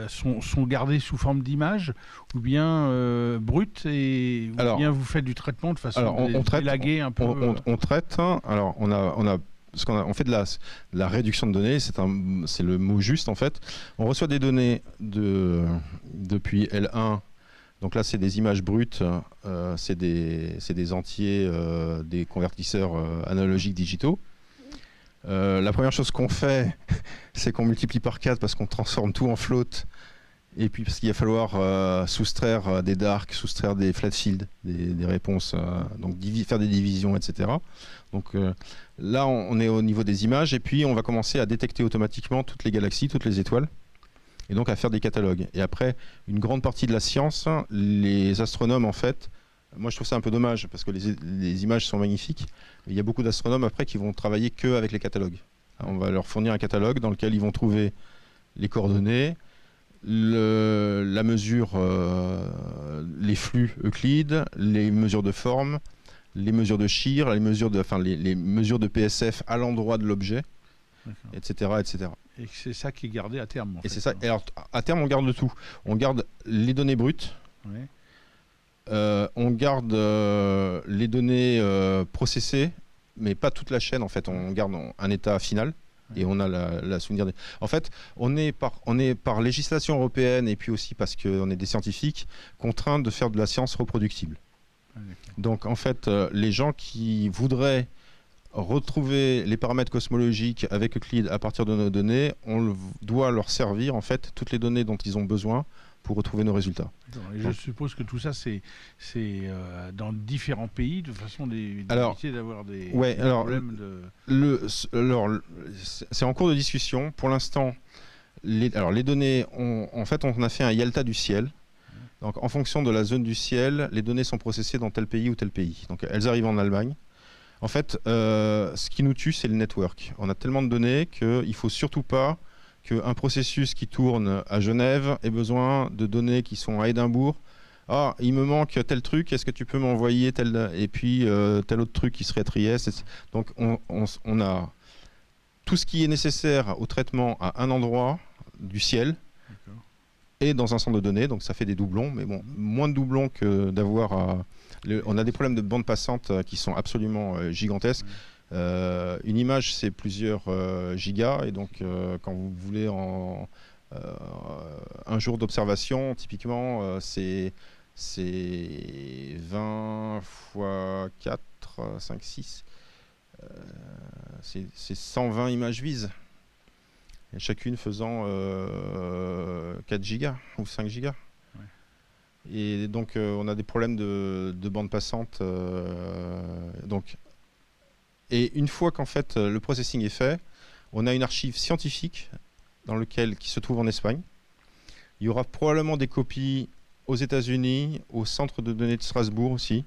sont gardées sous forme d'image ou bien brutes, ou bien vous faites du traitement de façon à élaguer un peu. On traite. Alors, on fait de la réduction de données, c'est le mot juste, en fait. On reçoit des données depuis L1. Donc là, c'est des images brutes, c'est des entiers, des convertisseurs analogiques digitaux. La première chose qu'on fait, c'est qu'on multiplie par 4 parce qu'on transforme tout en float. Et puis parce qu'il va falloir soustraire des darks, soustraire des flat fields, des réponses, donc faire des divisions, etc. Donc là, on est au niveau des images et puis on va commencer à détecter automatiquement toutes les galaxies, toutes les étoiles, et donc à faire des catalogues. Et après, une grande partie de la science, les astronomes, en fait, moi je trouve ça un peu dommage parce que les images sont magnifiques. Il y a beaucoup d'astronomes après qui vont travailler qu'avec les catalogues. On va leur fournir un catalogue dans lequel ils vont trouver les coordonnées, la mesure, les flux Euclide, les mesures de forme, les mesures de shear, les mesures de PSF à l'endroit de l'objet, etc., etc. Et c'est ça qui est gardé à terme. Et c'est ça. Et alors, à terme, on garde tout. On garde les données brutes. Ouais. on garde les données processées, mais pas toute la chaîne. En fait, on garde un état final et on a la souvenir. En fait, on est par législation européenne et puis aussi parce qu'on est des scientifiques contraints de faire de la science reproductible. Donc, en fait, les gens qui voudraient retrouver les paramètres cosmologiques avec Euclide à partir de nos données, on doit leur servir en fait toutes les données dont ils ont besoin pour retrouver nos résultats. Et je suppose que tout ça, c'est dans différents pays, de façon d'éviter d'avoir des problèmes de... c'est en cours de discussion. Pour l'instant, les données, en fait, on a fait un Yalta du ciel. Donc, en fonction de la zone du ciel, les données sont processées dans tel pays ou tel pays. Donc, elles arrivent en Allemagne. En fait, ce qui nous tue, c'est le network. On a tellement de données qu'il ne faut surtout pas qu'un processus qui tourne à Genève ait besoin de données qui sont à Édimbourg. Ah, il me manque tel truc, est-ce que tu peux m'envoyer tel... Et puis tel autre truc qui serait à Trieste. Donc on a tout ce qui est nécessaire au traitement à un endroit du ciel et dans un centre de données. Donc ça fait des doublons, mais bon, moins de doublons que d'avoir... on a des problèmes de bande passante qui sont absolument gigantesques. Une image, c'est plusieurs gigas, et donc quand vous voulez un jour d'observation, typiquement, c'est 20 fois 4, 5, 6. C'est 120 images vises, et chacune faisant 4 gigas ou 5 gigas. Et donc on a des problèmes de bande passante. Et une fois qu'en fait le processing est fait, on a une archive scientifique qui se trouve en Espagne. Il y aura probablement des copies aux États-Unis, au centre de données de Strasbourg aussi,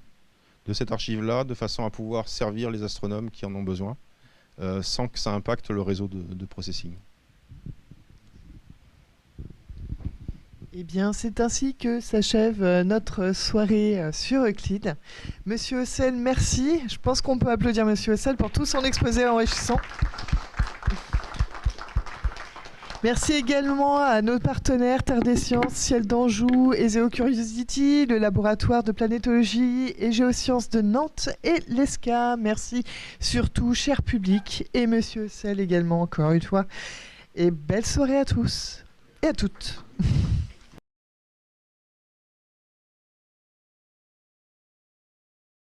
de cette archive-là, de façon à pouvoir servir les astronomes qui en ont besoin, sans que ça impacte le réseau de processing. Eh bien, c'est ainsi que s'achève notre soirée sur Euclide. Monsieur Haussel, merci. Je pense qu'on peut applaudir Monsieur Haussel pour tout son exposé enrichissant. Merci également à nos partenaires Terre des Sciences, Ciel d'Anjou, Ezeo Curiosity, le laboratoire de planétologie et géosciences de Nantes et l'ESCA. Merci surtout, cher public, et Monsieur Haussel également, encore une fois. Et belle soirée à tous et à toutes.